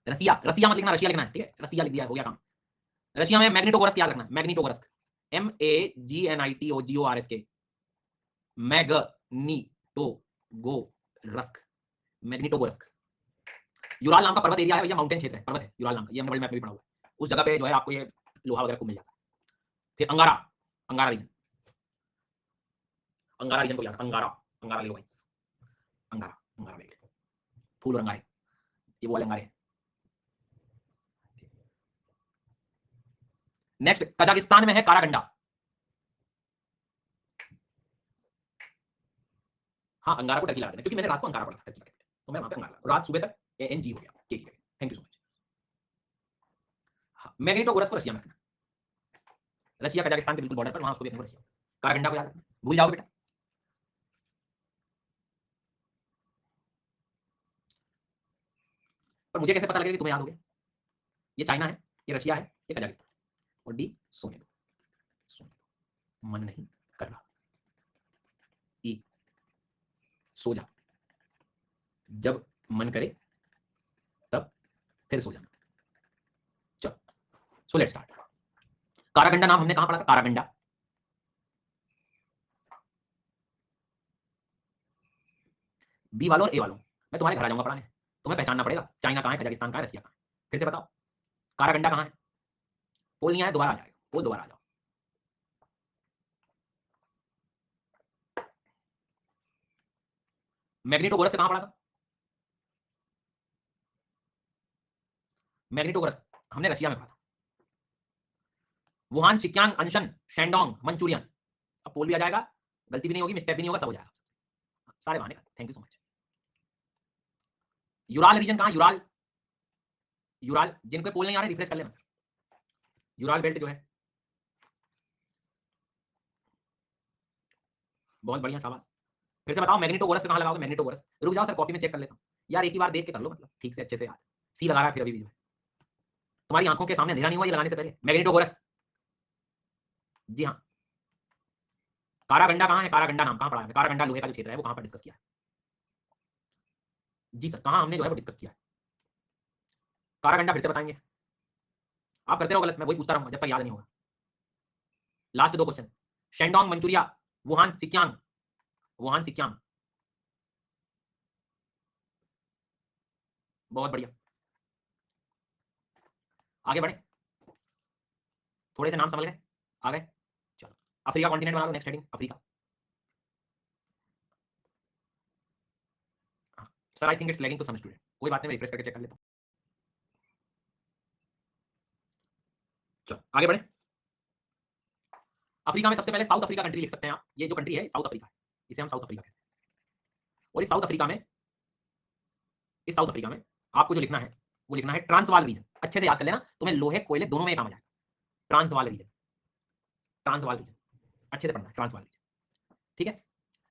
रसिया, रसिया मत लिखना, रशिया लिखना है, ठीक है। रसिया लिख दिया, हो गया काम। रशिया में मैग्नीटोगोरस्क याद रखना है, मैग्नीटोगोरस्क, MAGNITOGORSK, मैग्नीटोगोरस्क, मैग्नीटोगोरस्क। यूराल नाम का पर्वत एरिया है भैया, माउंटेन क्षेत्र है, पर्वत है यूराल नाम का, ये हमने वर्ल्ड मैप में भी पढ़ा हुआ है। उस जगह पे जो है आपको ये लोहा वगैरह खूब मिल जाता है। फिर अंगारा, अंगारा रीजन, अंगारा रीजन को याद, अंगारा, अंगारा ले लो भाई, अंगारा, अंगारा बेल्ट, फूल और अंगारे, ये वो वाले अंगारे हैं। नेक्स्ट कजाकिस्तान में है कारागंडा। हाँ, अंगारा को टर्की लगा देना, क्योंकि मैंने रात को अंगारा पढ़ा था टर्की का, तो मैं वहां पे अंगारा, रात सुबह तक ANG हो गया, के की। Thank you so much. हाँ, मैग्नीटोगोरस को रशिया में रखना, रशिया कजाकिस्तान के बिल्कुल बॉर्डर पर, वहां उसको भी रखना रशिया। कारागंडा को याद रखना, भूल जाओगे बेटा। पर मुझे कैसे पता लगेगा कि तुम्हें याद हो गया? ये चाइना है, ये रशिया है, ये कजाकिस्तान। और डी, सोने दो, सोने दो, मन नहीं कर रहा। ई, सो जा, जब मन करे तब फिर सो जाना। चलो, सो लेट्स स्टार्ट। कारागंडा नाम हमने कहां पढ़ा था? कारागंडा, बी वालों और ए वालों, मैं तुम्हारे घर आ जाऊंगा पढ़ाने, तुम्हें पहचानना पड़ेगा चाइना कहां है, कजाकिस्तान कहां है, रशिया कहां है। फिर से बताओ, कारागंडा कहां है? पोल नहीं आया, दोबारा आ जाएगा, पोल दोबारा आ जाओ। मैग्नीटोगोरस कहां पढ़ा था? मैग्नीटोगोरस हमने रशिया में पढ़ा था। वुहान, सिक्यांग, अनशन, शेंडोंग, मंचूरियन। अब पोल भी आ जाएगा, गलती भी नहीं होगी, मिस्टेक भी नहीं होगा, सब हो जाएगा, सारे बहाने। Thank you so much. Ural region कहां? यूराल, यूराल, जिनको पोल नहीं आ रहा रिफ्रेश कर लेना सर। यूराल बेल्ट जो है, बहुत बढ़िया, शाबाश। फिर से बताओ, मैग्नीटोगोरस कहां लगाओगे? मैग्नीटोगोरस, रुक जाओ सर, कॉपी में चेक कर लेता हूं यार, एक ही बार देख के कर लो, मतलब ठीक से अच्छे से याद। सी लगा रहा है फिर अभी भी, जो है तुम्हारी आंखों के सामने अंधेरा नहीं हुआ ये लगाने से पहले? मैग्नीटोगोरस, जी हाँ। कारागंडा कहां है? कारागंडा नाम कहां पढ़ा है? कारागंडा लोहे का जो क्षेत्र है वो कहां पर डिस्कस किया है? जी सर, कहां हमने जो है वो डिस्कस किया है? कारागंडा फिर से बताएंगे, आप करते रहो गलत, मैं वही पूछता रहूंगा जब तक याद नहीं होगा। लास्ट दो question, Shandong, Manchuria, Wuhan, Xinjiang, Wuhan, Xinjiang. बहुत बढ़िया, आगे बढ़े, थोड़े से नाम समझ गए, आ गए। चलो, अफ्रीका कॉन्टिनेंट बना लो, next heading Africa. Sir I think it's lagging to some student, कोई बात नहीं, मैं रिफ्रेश करके चेक कर लेता हूं। चलो आगे बढ़े। अफ्रीका में सबसे पहले साउथ अफ्रीका कंट्री लिख सकते हैं आप, ये जो कंट्री है साउथ अफ्रीका है, इसे हम साउथ अफ्रीका कहते हैं। और इस साउथ अफ्रीका में, इस साउथ अफ्रीका में आपको जो लिखना है वो लिखना है ट्रांसवाल रीजन। अच्छे से याद कर लेना, तुम्हें लोहे कोयले दोनों में काम आ जाएगा। ट्रांसवाल रीजन, ट्रांसवाल रीजन, अच्छे से पढ़ना है, ट्रांसवाल रीजन, ठीक है।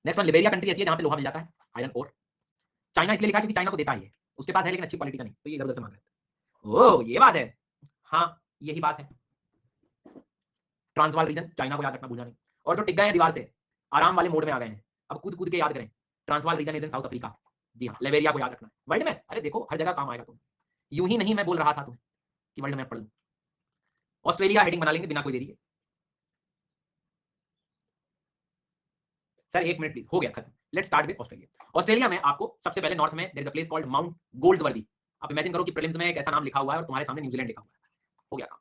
नेक्स्ट वन, लिबेरिया कंट्री ऐसी है जहां पे लोहा मिल जाता है, आयरन ओर। चाइना इसलिए लिखा क्योंकि चाइना को देता ही है, उसके पास है लेकिन अच्छी क्वालिटी का नहीं, तो ये इधर उधर से मांग रहे हैं। ओह ये बात है, हाँ यही बात है। ट्रांसवाल रीजन, चाइना को याद रखना भूलना नहीं। और जो टिक गए हैं दीवार से, आराम वाले मोड में आ गए हैं, अब कूद कूद के याद करें। Transvaal region is in South Africa, जी हाँ। लिबेरिया को याद रखना है, वर्ल्ड में, अरे देखो हर जगह काम आएगा तुम्हें, यूं ही नहीं मैं बोल रहा था तुम्हें कि वर्ल्ड मैप पढ़ लो। ऑस्ट्रेलिया हेडिंग बना लेंगे बिना कोई देरी। सर एक मिनट प्लीज, हो गया खत्म। Let's start with Australia. Australia में आपको सबसे पहले नॉर्थ में there is a place called Mount Goldsworthy. आप इमेजिन करो कि प्रीलिम्स में एक ऐसा नाम लिखा हुआ है और तुम्हारे सामने न्यूजीलैंड लिखा हुआ है, हो गया काम।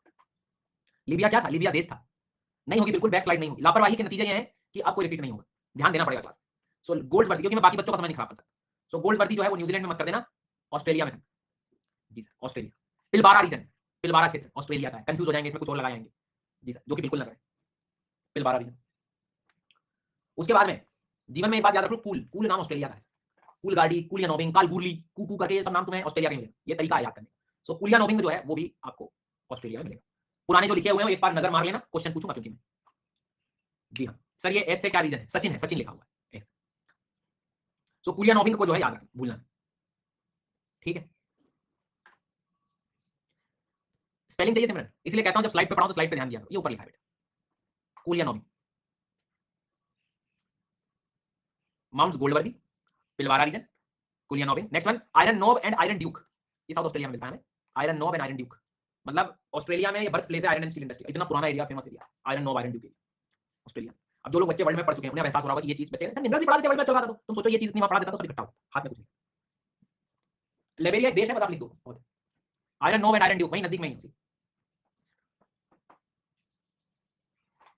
लीबिया क्या था? लीबिया देश था, नहीं होगी, बिल्कुल बैक स्लाइड नहीं होगी, लापरवाही के नतीजे ये है कि आपको रिपीट नहीं होगा, ध्यान देना पड़ेगा क्लास। सो गोल्ड्सवर्दी, क्योंकि मैं बाकी बच्चों का समय नहीं खराब कर सकता। सो गोल्ड्सवर्दी जो है वो न्यूजीलैंड में मत कर देना, ऑस्ट्रेलिया में करना। जी sir, Australia. Pilbara region, Pilbara क्षेत्र ऑस्ट्रेलिया का है, कंफ्यूज हो जाएंगे इसमें कुछ और लगाएंगे, जी सर, जो कि बिल्कुल ना करें। पिलबारा रीजन, उसके बाद में जीवन में एक बात याद रखो, कूल, कूल नाम ऑस्ट्रेलिया का है। कूल गार्डी, कूलिया नोबिंग, काल बुरली, कूकू करके ये सब नाम तुम्हें ऑस्ट्रेलिया के मिलेंगे। ये तरीका है याद करने का। सो कूलिया नोबिंग जो है वो भी आपको ऑस्ट्रेलिया में मिलेगा। पुराने जो लिखे हुए हैं एक बार नजर मार लेना, क्वेश्चन पूछूंगा क्योंकि मैं। जी हाँ सर, ये एस से क्या रीजन है? सचिन है, सचिन लिखा हुआ है एस। सो कूलिया नोबिंग को जो है याद रखना, भूलना, ठीक है। स्पेलिंग चाहिए सिमरन, इसलिए कहता हूं जब स्लाइड पे पढ़ाऊं तो स्लाइड पे ध्यान दिया करो। ये ऊपर लिखा है बेटा, Koolyanobbing. Mounts Goldsworthy, Pilbara region, Koolyanobbing. Next one, Iron Knob and Iron Duke, ये साउथ ऑस्ट्रेलिया में मिलता है। Iron Knob and Iron Duke मतलब ऑस्ट्रेलिया में ये बर्थ प्लेस है आयरन एंड स्टील इंडस्ट्री, इतना पुराना area, famous area, Iron Knob Iron Duke Australia. अब जो लोग बच्चे वर्ल्ड में पढ़ चुके हैं उन्हें एहसास हो रहा होगा कि ये चीज बच्चे सर मिनरल भी पढ़ा देते वर्ल्ड में, चल रहा था तो तुम सोचो ये चीज इतनी पढ़ा देता तो सब इकट्ठा होता, हाथ में कुछ नहीं। लिबेरिया एक देश है, बस आप लिख दो। Iron Knob and Iron Duke वहीं नजदीक में ही।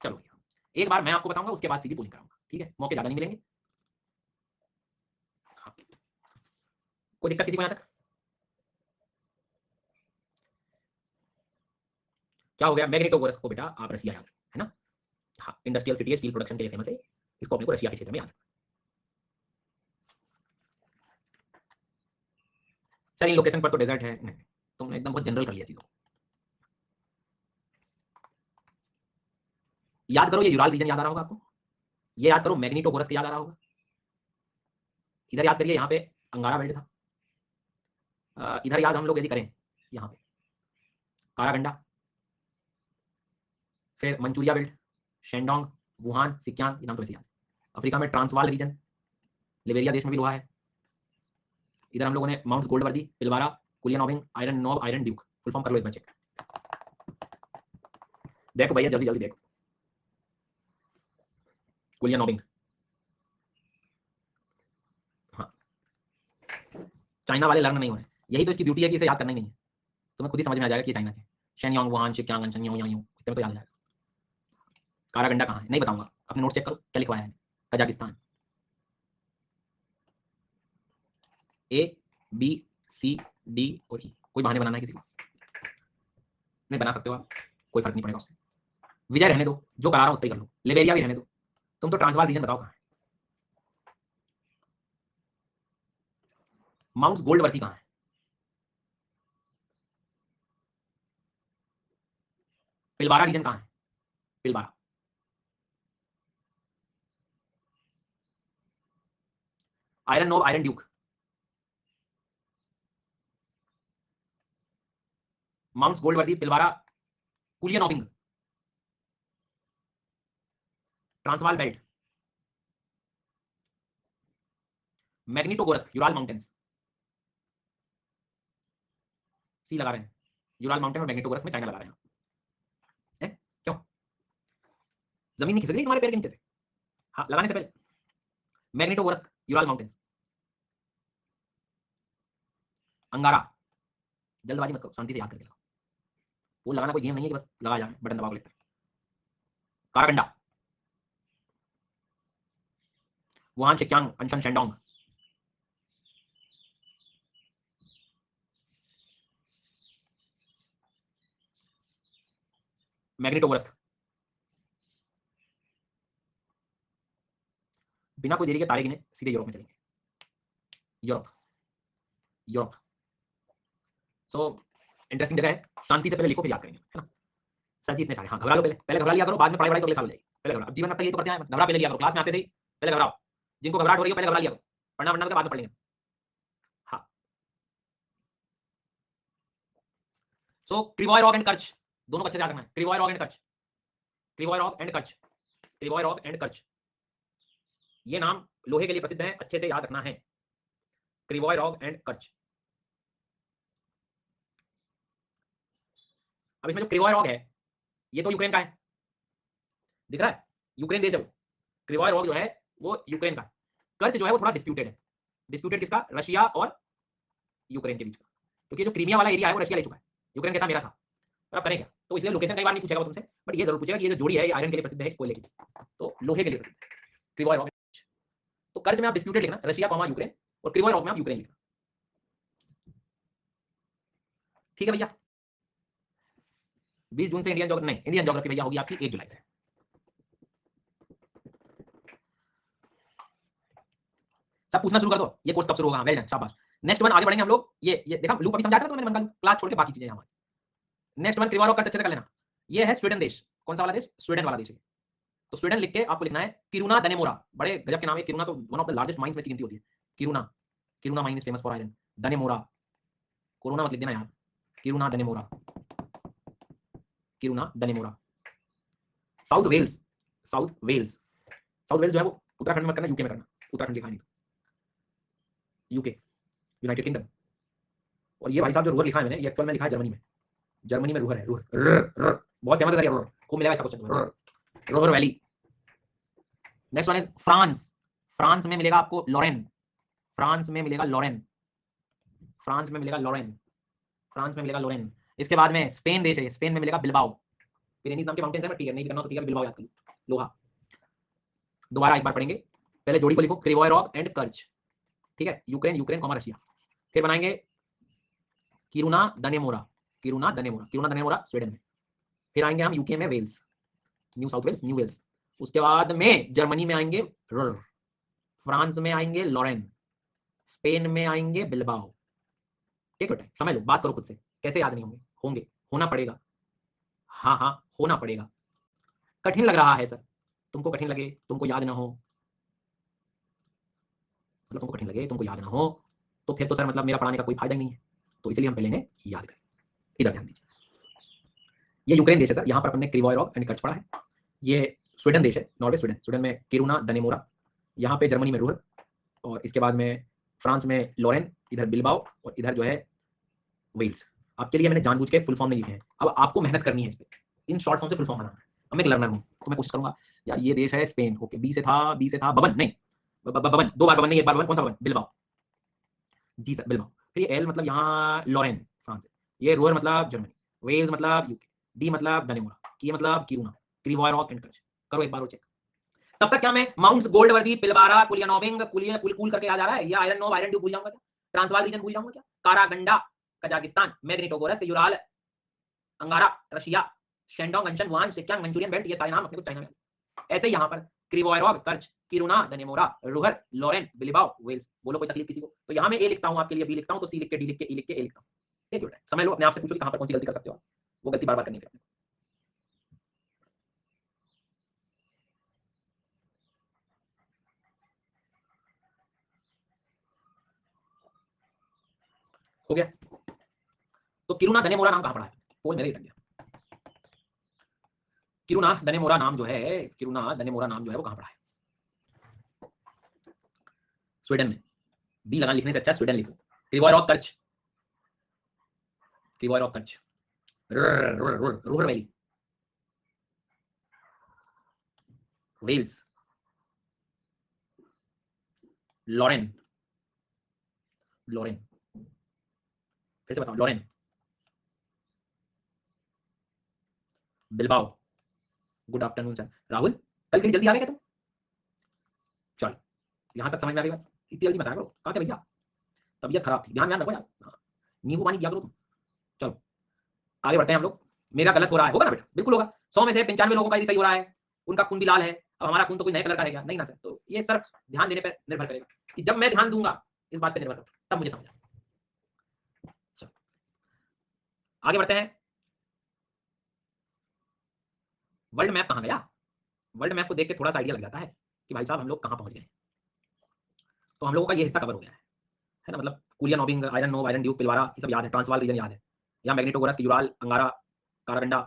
चलो एक बार मैं आपको बताऊंगा, उसके बाद सीधी पोलिंग कराऊंगा, ठीक है? मौके ज्यादा नहीं मिलेंगे। हाँ। कोई दिक्कत किसी को यहां तक? क्या हो गया? मैग्नेटोगोरस को बेटा आप रसिया याद है ना? हाँ, इंडस्ट्रियल सिटी है, स्टील प्रोडक्शन के लिए फेमस है, इसको अपने को रशिया के क्षेत्र में याद। सर इन लोकेशन पर तो डेजर्ट है, नहीं तुमने एकदम बहुत जनरल कर लिया चीजों। याद करो, ये यूराल रीजन याद आ रहा होगा आपको, ये याद करो मैग्नेटोगोरस याद आ रहा होगा, इधर याद करिए यहाँ पे अंगारा बेल्ट था, इधर याद हम लोग यदि करें यहाँ पे कारागंडा, फिर मंचूरिया बेल्ट, शेंडोंग, वुहान, सिक्यांग, ये नाम तो वैसे याद। अफ्रीका में ट्रांसवाल रीजन, लिबेरिया देश में भी लोहा है। इधर हम लोगों ने mounts Goldsworthy, Pilbara, Koolyanobbing, Iron Knob, Iron Duke, full form कर लो एक बार चेक। देखो भैया जल्दी जल्दी देखो, कुलिया नोबिंग, हाँ चाइना वाले लर्न नहीं हो रहे, यही तो इसकी ब्यूटी है कि इसे याद करना ही नहीं है, तुम्हें खुद ही समझ में आ जाएगा कि चाइना है। शेनयोंग, वुहान, शिक्यांग, अंशन, यो यो इतने में तो याद आ जाएगा। कारागंडा कहाँ है नहीं बताऊंगा, अपने नोट चेक करो क्या लिखवाया है। Kazakhstan, A B C D और ई, कोई बहाने बनाना है किसी को? नहीं बना सकते हो आप, कोई फर्क नहीं पड़ेगा उससे। विजय रहने दो, जो करा रहा हूं उतना ही कर लो। लिबेरिया भी रहने दो, तुम तो ट्रांसवाल रीजन बताओ कहाँ है। माउंट्स गोल्डवर्दी कहाँ है? पिलवारा रीजन कहाँ है? Pilbara, Iron Knob, Iron Duke, Mounts Goldsworthy, Pilbara, Koolyanobbing, Transvaal belt, Magnitogorsk, Ural mountains, सी लगा रहे हैं, यूराल माउंटेन और मैग्नेटोगोरस में चाइना लगा रहे हैं। क्यों? जमीन नहीं खिसक रही तुम्हारे पैर के नीचे से? हाँ लगाने से पहले मैग्नेटोगोरस, यूराल माउंटेन्स, अंगारा, जल्दबाजी मत करो, शांति से याद करके लगाओ, वो लगाना कोई गेम नहीं है कि बस लगा जाए बटन दबाओ लेकर। कारागंडा, वुहान, शिक्यांग, अंशन, शेंडोंग, मैग्नेटोगोरस, बिना कोई देरी के तारे गिने सीधे यूरोप में चलेंगे। यूरोप, यूरोप, सो इंटरेस्टिंग जगह है, शांति से पहले लिखो फिर याद करेंगे, है ना? सर जी इतने सारे, हाँ घबरा लो, पहले पहले घबरा लिया करो, बाद में पढ़ाई तो अगले साल हो जाएगी। पहले घबरा, अब जीवन में तक ये तो करते हैं, घबरा पहले लिया करो, क्लास में आते से ही पहले घबराओ, जिनको घबराहट हो रही है पहले घबरा लिया करो, पढ़ना वरना के बाद में पढ़ लेंगे। हाँ so Krivoy Rog and Kerch दोनों को अच्छे से याद रखना है। Krivoy Rog and Kerch, Krivoy Rog and Kerch, Krivoy Rog and Kerch, ये नाम लोहे के लिए प्रसिद्ध है, अच्छे से याद रखना है। Krivoy Rog and कर्च। अब इसमें जो क्रिवॉय रॉक है ये तो यूक्रेन का है, दिख रहा है? यूक्रेन देश है वो। क्रिवॉय रॉक जो है वो यूक्रेन का है। कर्च जो है वो थोड़ा डिस्प्यूटेड है। डिस्प्यूटेड किसका? रशिया और यूक्रेन के बीच का, क्योंकि जो क्रीमिया वाला एरिया है वो रशिया ले चुका है, यूक्रेन कहता मेरा था। अब करें क्या? तो इसलिए लोकेशन कई बार नहीं पूछेगा वो तुमसे, बट ये जरूर पूछेगा कि ये जो जोड़ी है ये आयरन के लिए प्रसिद्ध है कोयले की, तो लोहे के लिए प्रसिद्ध है क्रिवॉय रॉक। तो कर्ज में आप डिस्प्यूटेड लिखना रशिया कॉमा यूक्रेन, और क्रिवॉय रॉक में आप यूक्रेन लिखना, ठीक है भैया? 20 जून से इंडियन जोग्राफी नहीं, इंडियन जोग्राफी भैया होगी आपकी 1 जुलाई से। सब पूछना शुरू कर दो, ये कोर्स कब शुरू होगा, वेल डन, शाबाश। नेक्स्ट वन आगे बढ़ेंगे हम लोग। ये देखा लूप अभी समझाया था तो मैंने मन का क्लास छोड़ के बाकी चीजें यहाँ। नेक्स्ट वन क्रिवारोव कर्च अच्छे से कर लेना। ये है स्वीडन देश, कौन सा वाला देश, स्वीडन वाला देश है। तो स्वीडन लिख के आपको लिखना है किरुना दनेमोरा, बड़े गजब के नाम है किरुना, तो one of the largest mines में से गिनती होती है Kiruna. Kiruna mine is famous for iron. Dannemora, corona मत लिख देना यार, Kiruna Dannemora, Kiruna Dannemora. South Wales, South Wales, South Wales जो है वो उत्तराखंड में करना, यूके में करना, उत्तराखंड लिखा नहीं तो यूके, यूनाइटेड किंगडम। और ये भाई साहब जो रूहर लिखा है मैंने, ये एक्चुअल में लिखा है जर्मनी में, जर्मनी में रूहर है, रूहर बहुत फेमस है रूहर, खूब मिलेगा इसका question, Ruhr valley. Next one is France, France में मिलेगा आपको लॉरेन, फ्रांस में मिलेगा लॉरेन, फ्रांस में मिलेगा लॉरेन, फ्रांस में मिलेगा लॉरेन। इसके बाद में स्पेन देश है, स्पेन में मिलेगा बिल्बाओ, पिरेनीज नाम के माउंटेन है, ठीक है नहीं करना तो ठीक है, बिल्बाओ याद कर लो, लोहा। दोबारा एक बार पढ़ेंगे, पहले जोड़ी को लिखो क्रिवोयरॉव एंड कर्च, ठीक है, यूक्रेन, यूक्रेन कॉमा रशिया। फिर बनाएंगे Kiruna Dannemora, Kiruna Dannemora, Kiruna Dannemora Sweden में। फिर आएंगे हम यूके में Wales, New South Wales, New Wales. उसके बाद में जर्मनी में आएंगे रुर, फ्रांस में आएंगे लॉरेन, स्पेन में आएंगे बिल्बाओ। ठीक बेटा समझ लो, बात करो खुद से, कैसे याद नहीं होंगे, होंगे, होना पड़ेगा, हाँ हाँ होना पड़ेगा। कठिन लग रहा है सर, तुमको कठिन लगे, तुमको याद ना हो, मतलब तुमको कठिन लगे, तुमको याद ना हो, तो फिर तो सर मतलब मेरा पढ़ाने का कोई फायदा ही नहीं है। तो इसलिए हम पहले इन्हें याद करें। इधर ध्यान दीजिए, ये यूक्रेन देश है सर, यहाँ पर हमने क्रिवोयरॉव एंड कर्च पढ़ा है। ये स्वीडन देश है, नॉर्वे स्वीडन, स्वीडन में किरुना दनेमोरा, यहाँ पे जर्मनी में रूहर, और इसके बाद में फ्रांस में लॉरेन, इधर बिल्बाओ, और इधर जो है वेल्स। आपके लिए मैंने जानबूझ के फुल फॉर्म नहीं लिखे हैं, अब आपको मेहनत करनी है इस पर, इन शॉर्ट फॉर्म से फुल फॉर्म बनाना है। अब मैं एक लर्नर हूँ तो मैं कोशिश करूंगा यार, ये देश है स्पेन, ओके, बी से था, बी से था बबन, नहीं बबन, दो बार बबन नहीं, एक बार बबन, कौन सा बबन, बिल्बाओ, जी सर बिल्बाओ। फिर ये एल मतलब यहाँ लॉरेन फ्रांस है, ये रूअर मतलब जर्मनी, वेल्स मतलब यूके, डी मतलब दनेमोरा, की मतलब किरुना, क्रिवोयरॉव एंड कर्च। करो एक बार और चेक। तब तक क्या मैं माउंट्स गोल्डवर्दी, पिलबारा, कुलियानोविंग, कुल करके याद आ रहा है, या आयरन नोव, आयरन ड्यू भूल जाऊंगा क्या, ट्रांसवाल रीजन भूल जाऊंगा क्या, Karaganda Kazakhstan, Magnitogorsk Ural Angara Russia, Shandong Anshan Wuhan Sinkiang Manchurian belt, ये सारे नाम अपने को चाइना में। ऐसे ही यहाँ पर Krivoy Rog Kerch, Kiruna Dannemora, Ruhr, Lorraine, Bilbao, Wales. बोलो कोई तकलीफ किसी को, तो यहाँ मैं ए लिखता हूँ आपके लिए, बी लिखता हूँ, तो सी लिख के, डी लिख के, ई लिख के, ए लिखता हूँ। ठीक है, समझ लो, अपने आप से पूछो कि कहाँ पर कौन सी गलती कर सकते हो, वो गलती बार बार करनी है। हो गया, तो किरुना दनेमोरा नाम कहाँ पड़ा है, पोल मेरे ही लग गया। किरुना दनेमोरा नाम जो है, किरुना दनेमोरा नाम जो है वो कहाँ पड़ा है, स्वीडन में। बी लगा लिखने से अच्छा स्वीडन लिखो। Krivoy Rog Kerch, Krivoy Rog Kerch, Ruhr valley, Wales, Lorraine, Lorraine, फिर से बताओ, Lorraine, Bilbao. Good afternoon sir Rahul, कल के लिए जल्दी आ गए क्या तुम, चलो यहाँ तक समझ में आ गई बात, इतनी जल्दी बताया करो, कहाँ थे भैया, तबीयत खराब थी, ध्यान ध्यान रखो यार, नींबू पानी पिया करो तुम। चलो आगे बढ़ते हैं हम लोग। मेरा गलत हो रहा है, होगा ना बेटा, बिल्कुल होगा, 100 में से 95 लोगों का ही सही हो रहा है, उनका खून भी लाल है, अब हमारा खून तो कोई नए कलर का है क्या, नहीं ना सर। तो ये सिर्फ ध्यान देने पर निर्भर करेगा, कि जब मैं ध्यान दूंगा इस बात पर निर्भर करता, तब मुझे समझ आएगा। चलो आगे बढ़ते हैं। वर्ल्ड मैप कहाँ गया, वर्ल्ड मैप को देख के थोड़ा सा आइडिया लग जाता है कि भाई साहब हम लोग कहाँ पहुंच गए। तो हम लोगों का ये हिस्सा कवर हो गया है ना, मतलब कुलिया नोबिंग, आयरन नोव, आयरन ड्यूक, पिलवारा, ये सब याद है, ट्रांसवाल रीजन याद है, या मैग्नेटोगोरस, यूराल अंगारा, कारागंडा,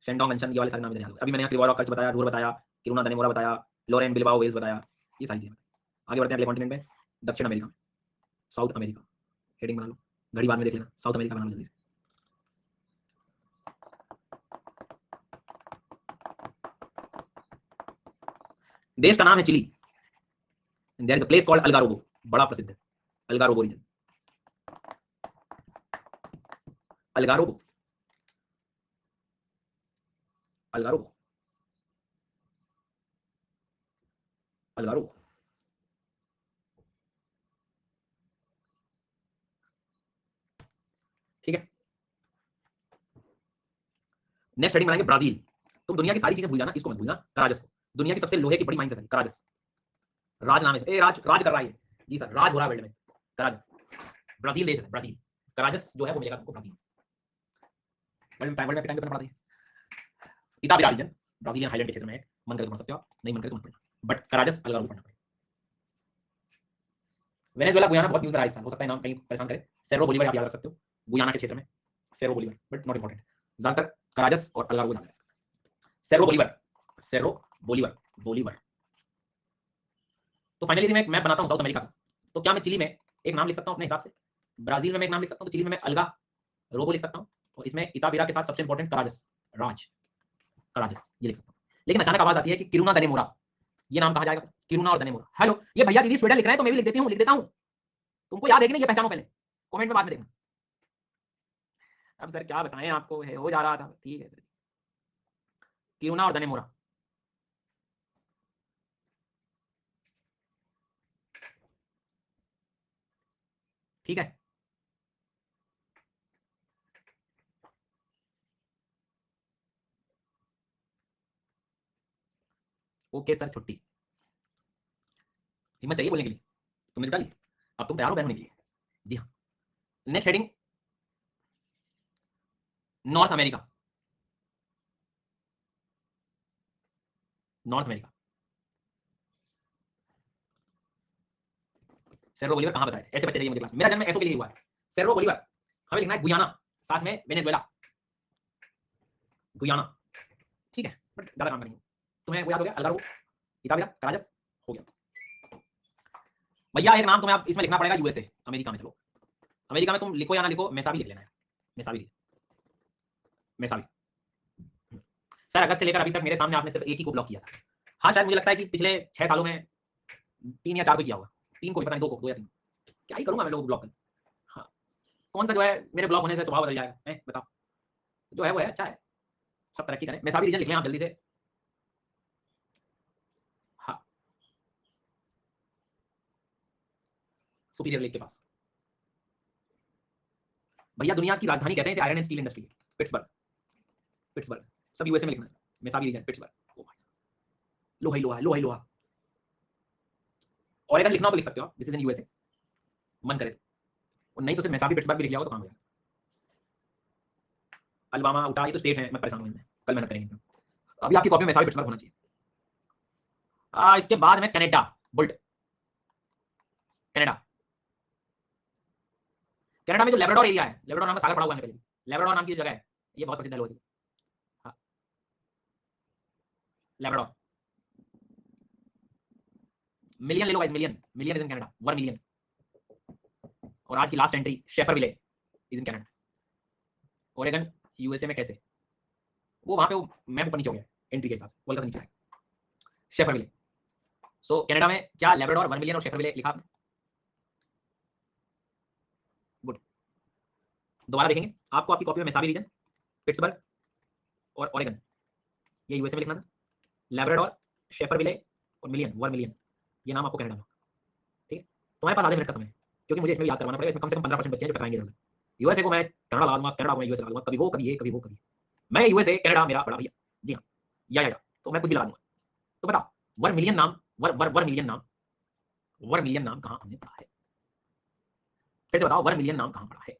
शेंडोंग अंशन, ये वाले सारे नाम याद है। अभी मैंने क्रिवोयरॉव कर्च बताया, रूहर बताया, किरुना दनेमोरा बताया, लॉरेन, बिल्बाओ, वेल्स बताया, ये सारी चीजें। आगे बढ़ते हैं अगले कॉन्टिनेंट में, दक्षिण अमेरिका, साउथ अमेरिका। हेडिंग बना लो, घड़ी बाद में देख लेना, साउथ अमेरिका बना लो जल्दी से। देश का नाम है Chile, there is a place called Algarrobo, बड़ा प्रसिद्ध है अल्गारोबो रीजन, अल्गारोबो, अल्गारोबो, अल्गारोबो। ठीक है, नेक्स्ट हेडिंग बनाएंगे ब्राजील। तुम दुनिया की सारी चीजें भूल जाना, इसको मत भूलना, कराजस को, दुनिया की सबसे लोहे की बड़ी माइंस है कराजस, राज नाम है, राज राज कर रहा है जी सर, राज हो रहा है वर्ल्ड में। कराजस ब्राजील देश है, ब्राजील। कराजस जो है वो मिलेगा तुमको ब्राजील। वर्ल्ड में टाइम करना पड़ता है। इताबिरा रीजन ब्राजीलियन हाईलैंड के क्षेत्र में है। मन करे तो पढ़ सकते हो आप, नहीं मन करे तो मत पढ़ना, बट कराजस अलग अलग पढ़ना पड़ेगा। वेनेजुएला गुयाना बहुत न्यूज में रहा इस साल, हो सकता है नाम कहीं परेशान करे। सेरो बोलीवर आप याद रख सकते हो, गुयाना के क्षेत्र में Cerro Bolivar, but not important. ज्यादातर कराजस और अलगारो को Cerro Bolivar, Cerro Bolivar, Bolivar. तो फाइनली मैं मैप बनाता हूं साउथ अमेरिका का, तो क्या मैं चिली में एक नाम लिख सकता हूं अपने हिसाब से, ब्राजील में मैं एक नाम लिख सकता हूं, तो चिली में मैं अलगा रोबो लिख सकता हूं, और इसमें इताबिरा के साथ सबसे इंपॉर्टेंट कराजस, राज कराजस ये लिख सकता हूं। लेकिन अचानक आवाज आती है कि किरुना दनेमोरा, ये नाम कहा जाएगा, किरुना और दनेमोरा। हेलो, ये भैया दीदी स्वेडन लिख रहे हैं तो मैं भी लिख देती हूं, लिख देता हूं। तुमको याद है कि नहीं, ये पहचानो पहले, कमेंट में बाद में देखना। अब सर क्या बताएं आपको, है हो जा रहा था, ठीक है सर। किरुना और दनेमोरा, ठीक है। ओके सर, छुट्टी। हिम्मत चाहिए बोलने के लिए, तुमने निकाली, अब तुम तैयार हो बैन होने के लिए। जी हाँ। Next heading, North America, North America. Cerro Bolivar कहां बताए, ऐसे बच्चे चाहिए मुझे क्लास में, मेरा जन्म ऐसो के लिए हुआ है। सेर्रो बोलीवर हमें लिखना है गुयाना, साथ में वेनेजुएला, गुयाना, ठीक है, बट ज्यादा काम करेंगे। तुम्हें वो याद हो गया, अलगारो, इताबिरा, कराजस, हो गया। भैया एक नाम तुम्हें आप इसमें लिखना पड़ेगा, यूएसए, अमेरिका में। चलो अमेरिका में तुम लिखो या ना लिखो, मैसाबी लिख लेना है, मैसाबी, मैसाबी। सर अगस्त से लेकर अभी तक मेरे सामने आपने सिर्फ एक ही को ब्लॉक किया था। हाँ शायद मुझे लगता है कि पिछले 6 सालों में 3 या 4 को किया होगा, 3 को भी पता नहीं, 2 को, 2 या 3। क्या ही करूंगा मैं लोगों को ब्लॉक कर। हाँ, कौन सा जो है मेरे ब्लॉक होने से स्वभाव बदल जाएगा, है बताओ। जो है वो है, अच्छा है, सब तरक्की करें। मैसाबी रीजन लिख लें आप जल्दी से। हाँ, सुपीरियर लेक के पास। भैया दुनिया की राजधानी कहते हैं इसे iron and steel industry, Pittsburgh, Pittsburgh, सब यूएसए में लिखना है। मैसाबी रीजन, पिट्सबर्ग। ओ भाई लोहा ही लोहा, लोहा ही लोहा। ऑरेगन लिखना हो तो लिख सकते हो, दिस इज इन यूएसए, मन करे तो, और नहीं तो सिर्फ मैसाबी पिट्सबर्ग भी लिख लिया हो तो काम हो जाएगा। अलबामा, उटा, ये तो स्टेट है, मैं परेशान हूं इनमें, कल मेहनत करेंगे। अभी आपकी कॉपी में मैसाबी पिट्सबर्ग होना चाहिए। इसके बाद में कनाडा, बुल्ट, कनाडा। कनाडा में जो लेब्राडोर एरिया है, लेब्राडोर नाम का सागर पड़ा हुआ है पहले, लेब्राडोर नाम की जगह है, ये बहुत प्रसिद्ध है लोगों की। हाँ, लेब्राडोर। मिलियन ले लो guys, million, million is in Canada, 1 million. और आज की last entry, Schefferville is in Canada. Oregon USA में कैसे, वो वहां पे वो मैप ऊपर नीचे हो गया एंट्री के हिसाब से, कोलकाता नीचे आएगा। शेफरविले, सो कनाडा में क्या लेब्राडोर 1 मिलियन और शेफरविले लिखा आपने, गुड। दोबारा देखेंगे आपको, आपकी कॉपी में मैसाबी रीजन, पिट्सबर्ग और ओरेगन, ये यूएसए में लिखना था। लेब्राडोर, शेफरविले और मिलियन, 1 मिलियन, ये नाम आपको कनाडा में, ठीक है। तुम्हारे पास आधे मिनट का समय, क्योंकि मुझे इसमें याद करवाना पड़ेगा, इसमें कम से कम 15% बच्चे हैं जो टकराएंगे इधर। यूएसए को मैं कनाडा लगा दूंगा, कनाडा को मैं यूएसए लगा दूंगा, कभी वो कभी ये, कभी वो कभी, मैं यूएसए कनाडा मेरा बड़ा भैया। जी हाँ, या तो मैं कुछ भी लगा दूंगा। तो बताओ 1 मिलियन नाम, 1 मिलियन नाम, 1 मिलियन नाम कहां हमने पढ़ा है, फिर से बताओ 1 मिलियन नाम कहां पढ़ा है,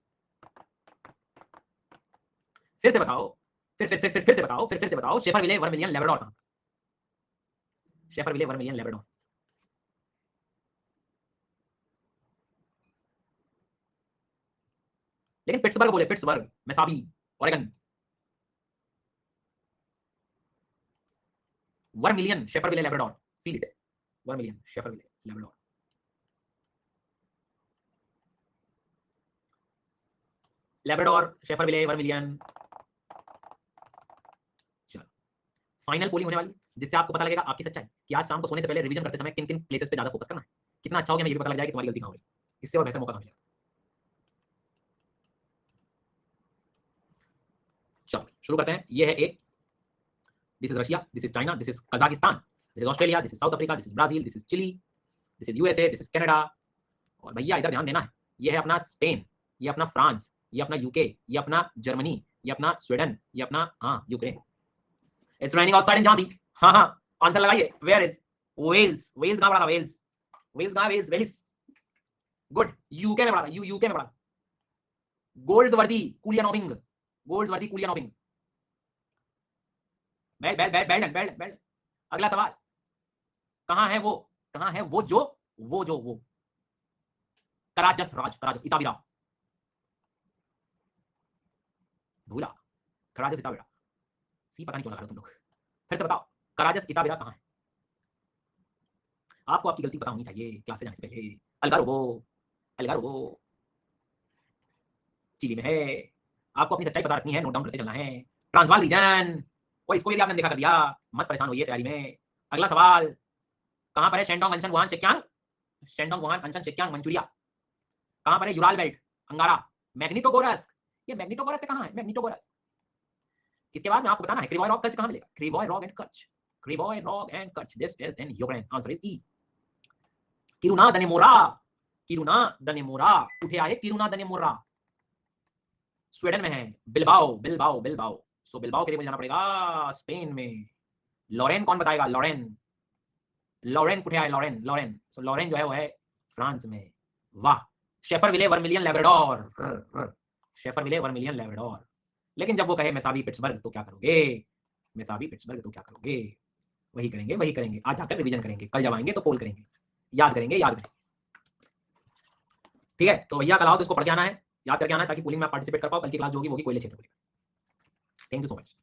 फिर से बताओ, फिर से बताओ, फिर से बताओ। शेफरविले 1 मिलियन, लेब्राडोर कहां, शेफरविले 1 मिलियन, लेब्राडोर। लेकिन पिट्सबर्ग बोले, Pittsburgh, Mesabi, Oregon, 1 million Schefferville, Labrador, feel it, 1 million Schefferville, Labrador. Labrador, Schefferville, 1 million. चलो फाइनल पोलिंग होने वाली, जिससे आपको पता लगेगा आपकी सच्चाई, कि आज शाम को सोने से पहले रिवीजन करते समय किन किन प्लेसेस पे ज्यादा फोकस करना है। कितना अच्छा हो गया, मुझे भी पता लग जाएगा कि तुम्हारी गलती कहां हो गई, इससे और बेहतर मौका मिलेगा। चलो शुरू करते हैं। ये है A, this is Russia, this is China, this is Kazakhstan, this is Australia, this is South Africa, this is Brazil, this is Chile, this is USA, this is Canada. और भैया इधर ध्यान देना है, ये है अपना स्पेन, ये अपना फ्रांस, ये अपना यूके, ये अपना जर्मनी, ये अपना स्वीडन, ये अपना हाँ Ukraine. It's raining outside in Jhansi. हाँ हाँ, आंसर लगाइए, वेयर इज वेल्स, वेल्स कहां पड़ा था, वेल्स, वेल्स कहाँ? Wales, Wales, good. यूके में पढ़ा, यूके में पढ़ा। Goldsworthy Koolyanobbing, Goldsworthy Koolyanobbing. Belton. अगला सवाल, कहाँ है वो, कहाँ है वो जो, वो कराजस राज, कराजस इताबिरा, भूला, कराजस इताबिरा, सी पता नहीं क्यों लगा रहे हो तुम लोग। फिर से बताओ, कराजस इताबिरा कहाँ है? आपको आपकी गलती पता होनी चाहिए क्लास से जाने से पहले। अलगारोबो चिली में है। आपको अपनी सच्चाई पता रखनी है, नोट डाउन करते चलना है। ट्रांसवाल रीजन, और इसको भी आपने देखा कर दिया, मत परेशान होइए तैयारी में। अगला सवाल, कहाँ पर है Shandong Anshan Wuhan Sinkiang? Shandong Wuhan Anshan Sinkiang Manchuria. कहाँ पर है यूराल बेल्ट अंगारा? मैग्निटोगोरस्क, ये मैग्निटोगोरस्क कहाँ है? मैग्निटोगोरस्क। इसके बाद में आपको बताना है क्रिवॉय रॉक कच्छ कहाँ मिलेगा? Krivoy Rog and Kerch, Krivoy Rog and Kerch, this is in Ukraine, answer is E. Kiruna Dannemora, Kiruna Dannemora, उठे आए किरुना दनेमोरा, स्वीडन में है। Bilbao, Bilbao, Bilbao, so Bilbao के लिए मुझे जाना पड़ेगा स्पेन में। लॉरेन कौन बताएगा? लॉरेन, लॉरेन उठे आए, लॉरेन, लॉरेन, सो लॉरेन जो है वो है फ्रांस में। वाह। शेफरविले वर्मिलियन लेब्राडोर, शेफरविले वर्मिलियन लेब्राडोर। लेकिन जब वो कहे मेसावी पिट्सबर्ग तो क्या करोगे? मेसावी पिट्सबर्ग तो क्या करोगे? वही करेंगे, वही करेंगे। आज जाकर रिवीजन करेंगे, कल जब आएंगे तो पोल करेंगे, याद करेंगे, याद करेंगे। ठीक है, तो भैया कल आओ तो इसको पढ़ के आना है, याद करके आना है, ताकि पूलिंग में पार्टिसिपेट कर पाओ। कल की क्लास जो होगी वो होगी कोयले क्षेत्र को लेकर। Thank you so much.